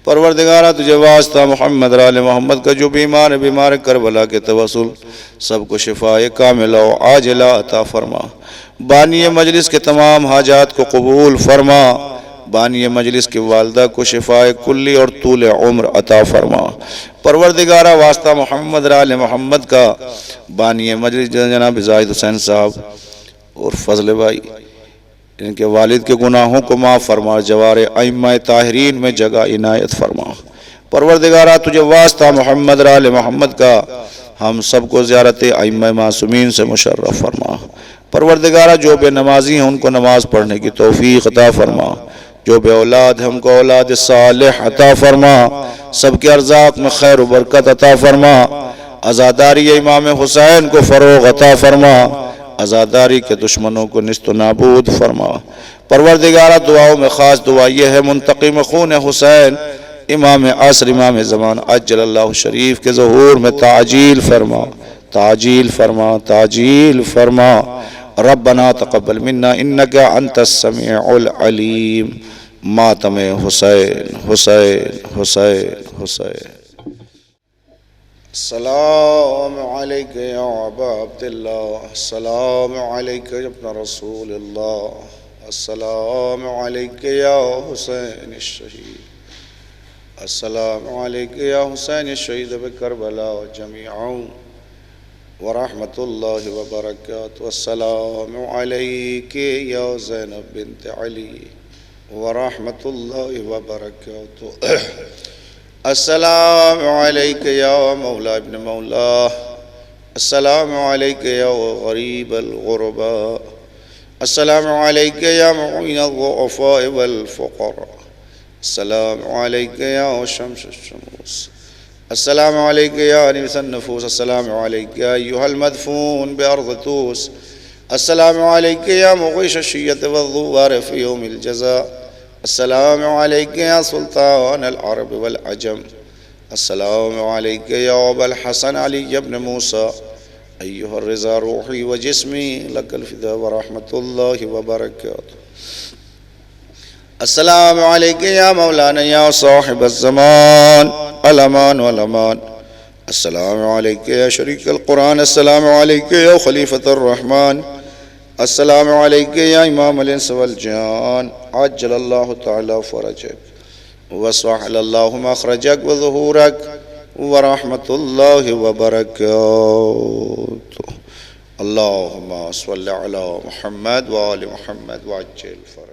پروردگارہ تجھے واسطہ محمد اور آل محمد کا جو بیمار کربلا کے توسل سب کو شفاء کاملہ و عاجلہ عطا فرما. بانی مجلس کے تمام حاجات کو قبول فرما. بانی مجلس کی والدہ کو شفاء کلی اور طول عمر عطا فرما. پروردگارہ واسطہ محمد اور آل محمد کا بانی مجلس جناب زاہد حسین صاحب اور فضل بھائی ان کے والد کے گناہوں کو معاف فرما. جوار ائمہ طاہرین میں جگہ عنایت فرما. پروردگارہ تجھے واسطہ محمد اور آل محمد کا ہم سب کو زیارت ائمہ معصومین سے مشرف فرما. پروردگارہ جو بے نمازی ہیں ان کو نماز پڑھنے کی توفیق عطا فرما. جو بے اولاد ہم کو اولاد صالح عطا فرما. سب کے ارزاق میں خیر و برکت عطا فرما. عزاداری امام حسین کو فروغ عطا فرما. عزاداری کے دشمنوں کو نیست و نابود فرما. پروردگارہ دعاؤں میں خاص دعا یہ ہے منتقم خون حسین امام عصر امام زمان عجل اللہ شریف کے ظہور میں تعجیل فرما. تعجیل فرما. تعجیل فرما. ربنا تقبل منا انکا انت السمیع العلیم. ماتم حسین حسین حسین حسین. السلام عليك يا أبا عبد الله، السلام عليك يا ابن رسول الله، السلام عليك يا حسين الشهيد، السلام عليك يا حسين الشهيد بكربلاء جميعا ورحمة الله وبركاته، والسلام عليك يا زينب بنت علي ورحمة الله وبركاته، السلام عليك يا مولى ابن مولاه، السلام عليك يا غريب الغرباء، السلام عليك يا معين الضعفاء والفقراء، السلام عليك يا شمس الشموس، السلام عليك يا أنيس النفوس، السلام عليك يا أيها المدفون بأرض توس، السلام عليك يا مغيش الشية والظوار في يوم الجزاء، السلام عليك يا سلطان العرب والعجم، السلام عليك يا أبا الحسن علي بن موسى، أيها الرضا روحي وجسمي لك الفداء ورحمة الله وبركاته، السلام عليك يا مولانا يا صاحب الزمان الأمان والأمان، السلام عليك يا شريك القرآن، السلام عليك يا خليفة الرحمن، السلام عليك يا إمام الإنس والجان، عجل الله تعالى فرجك وسهل الله مخرجك وظهورك ورحمة الله وبركاته، اللهم صل على محمد وآل محمد وعجل فرجك.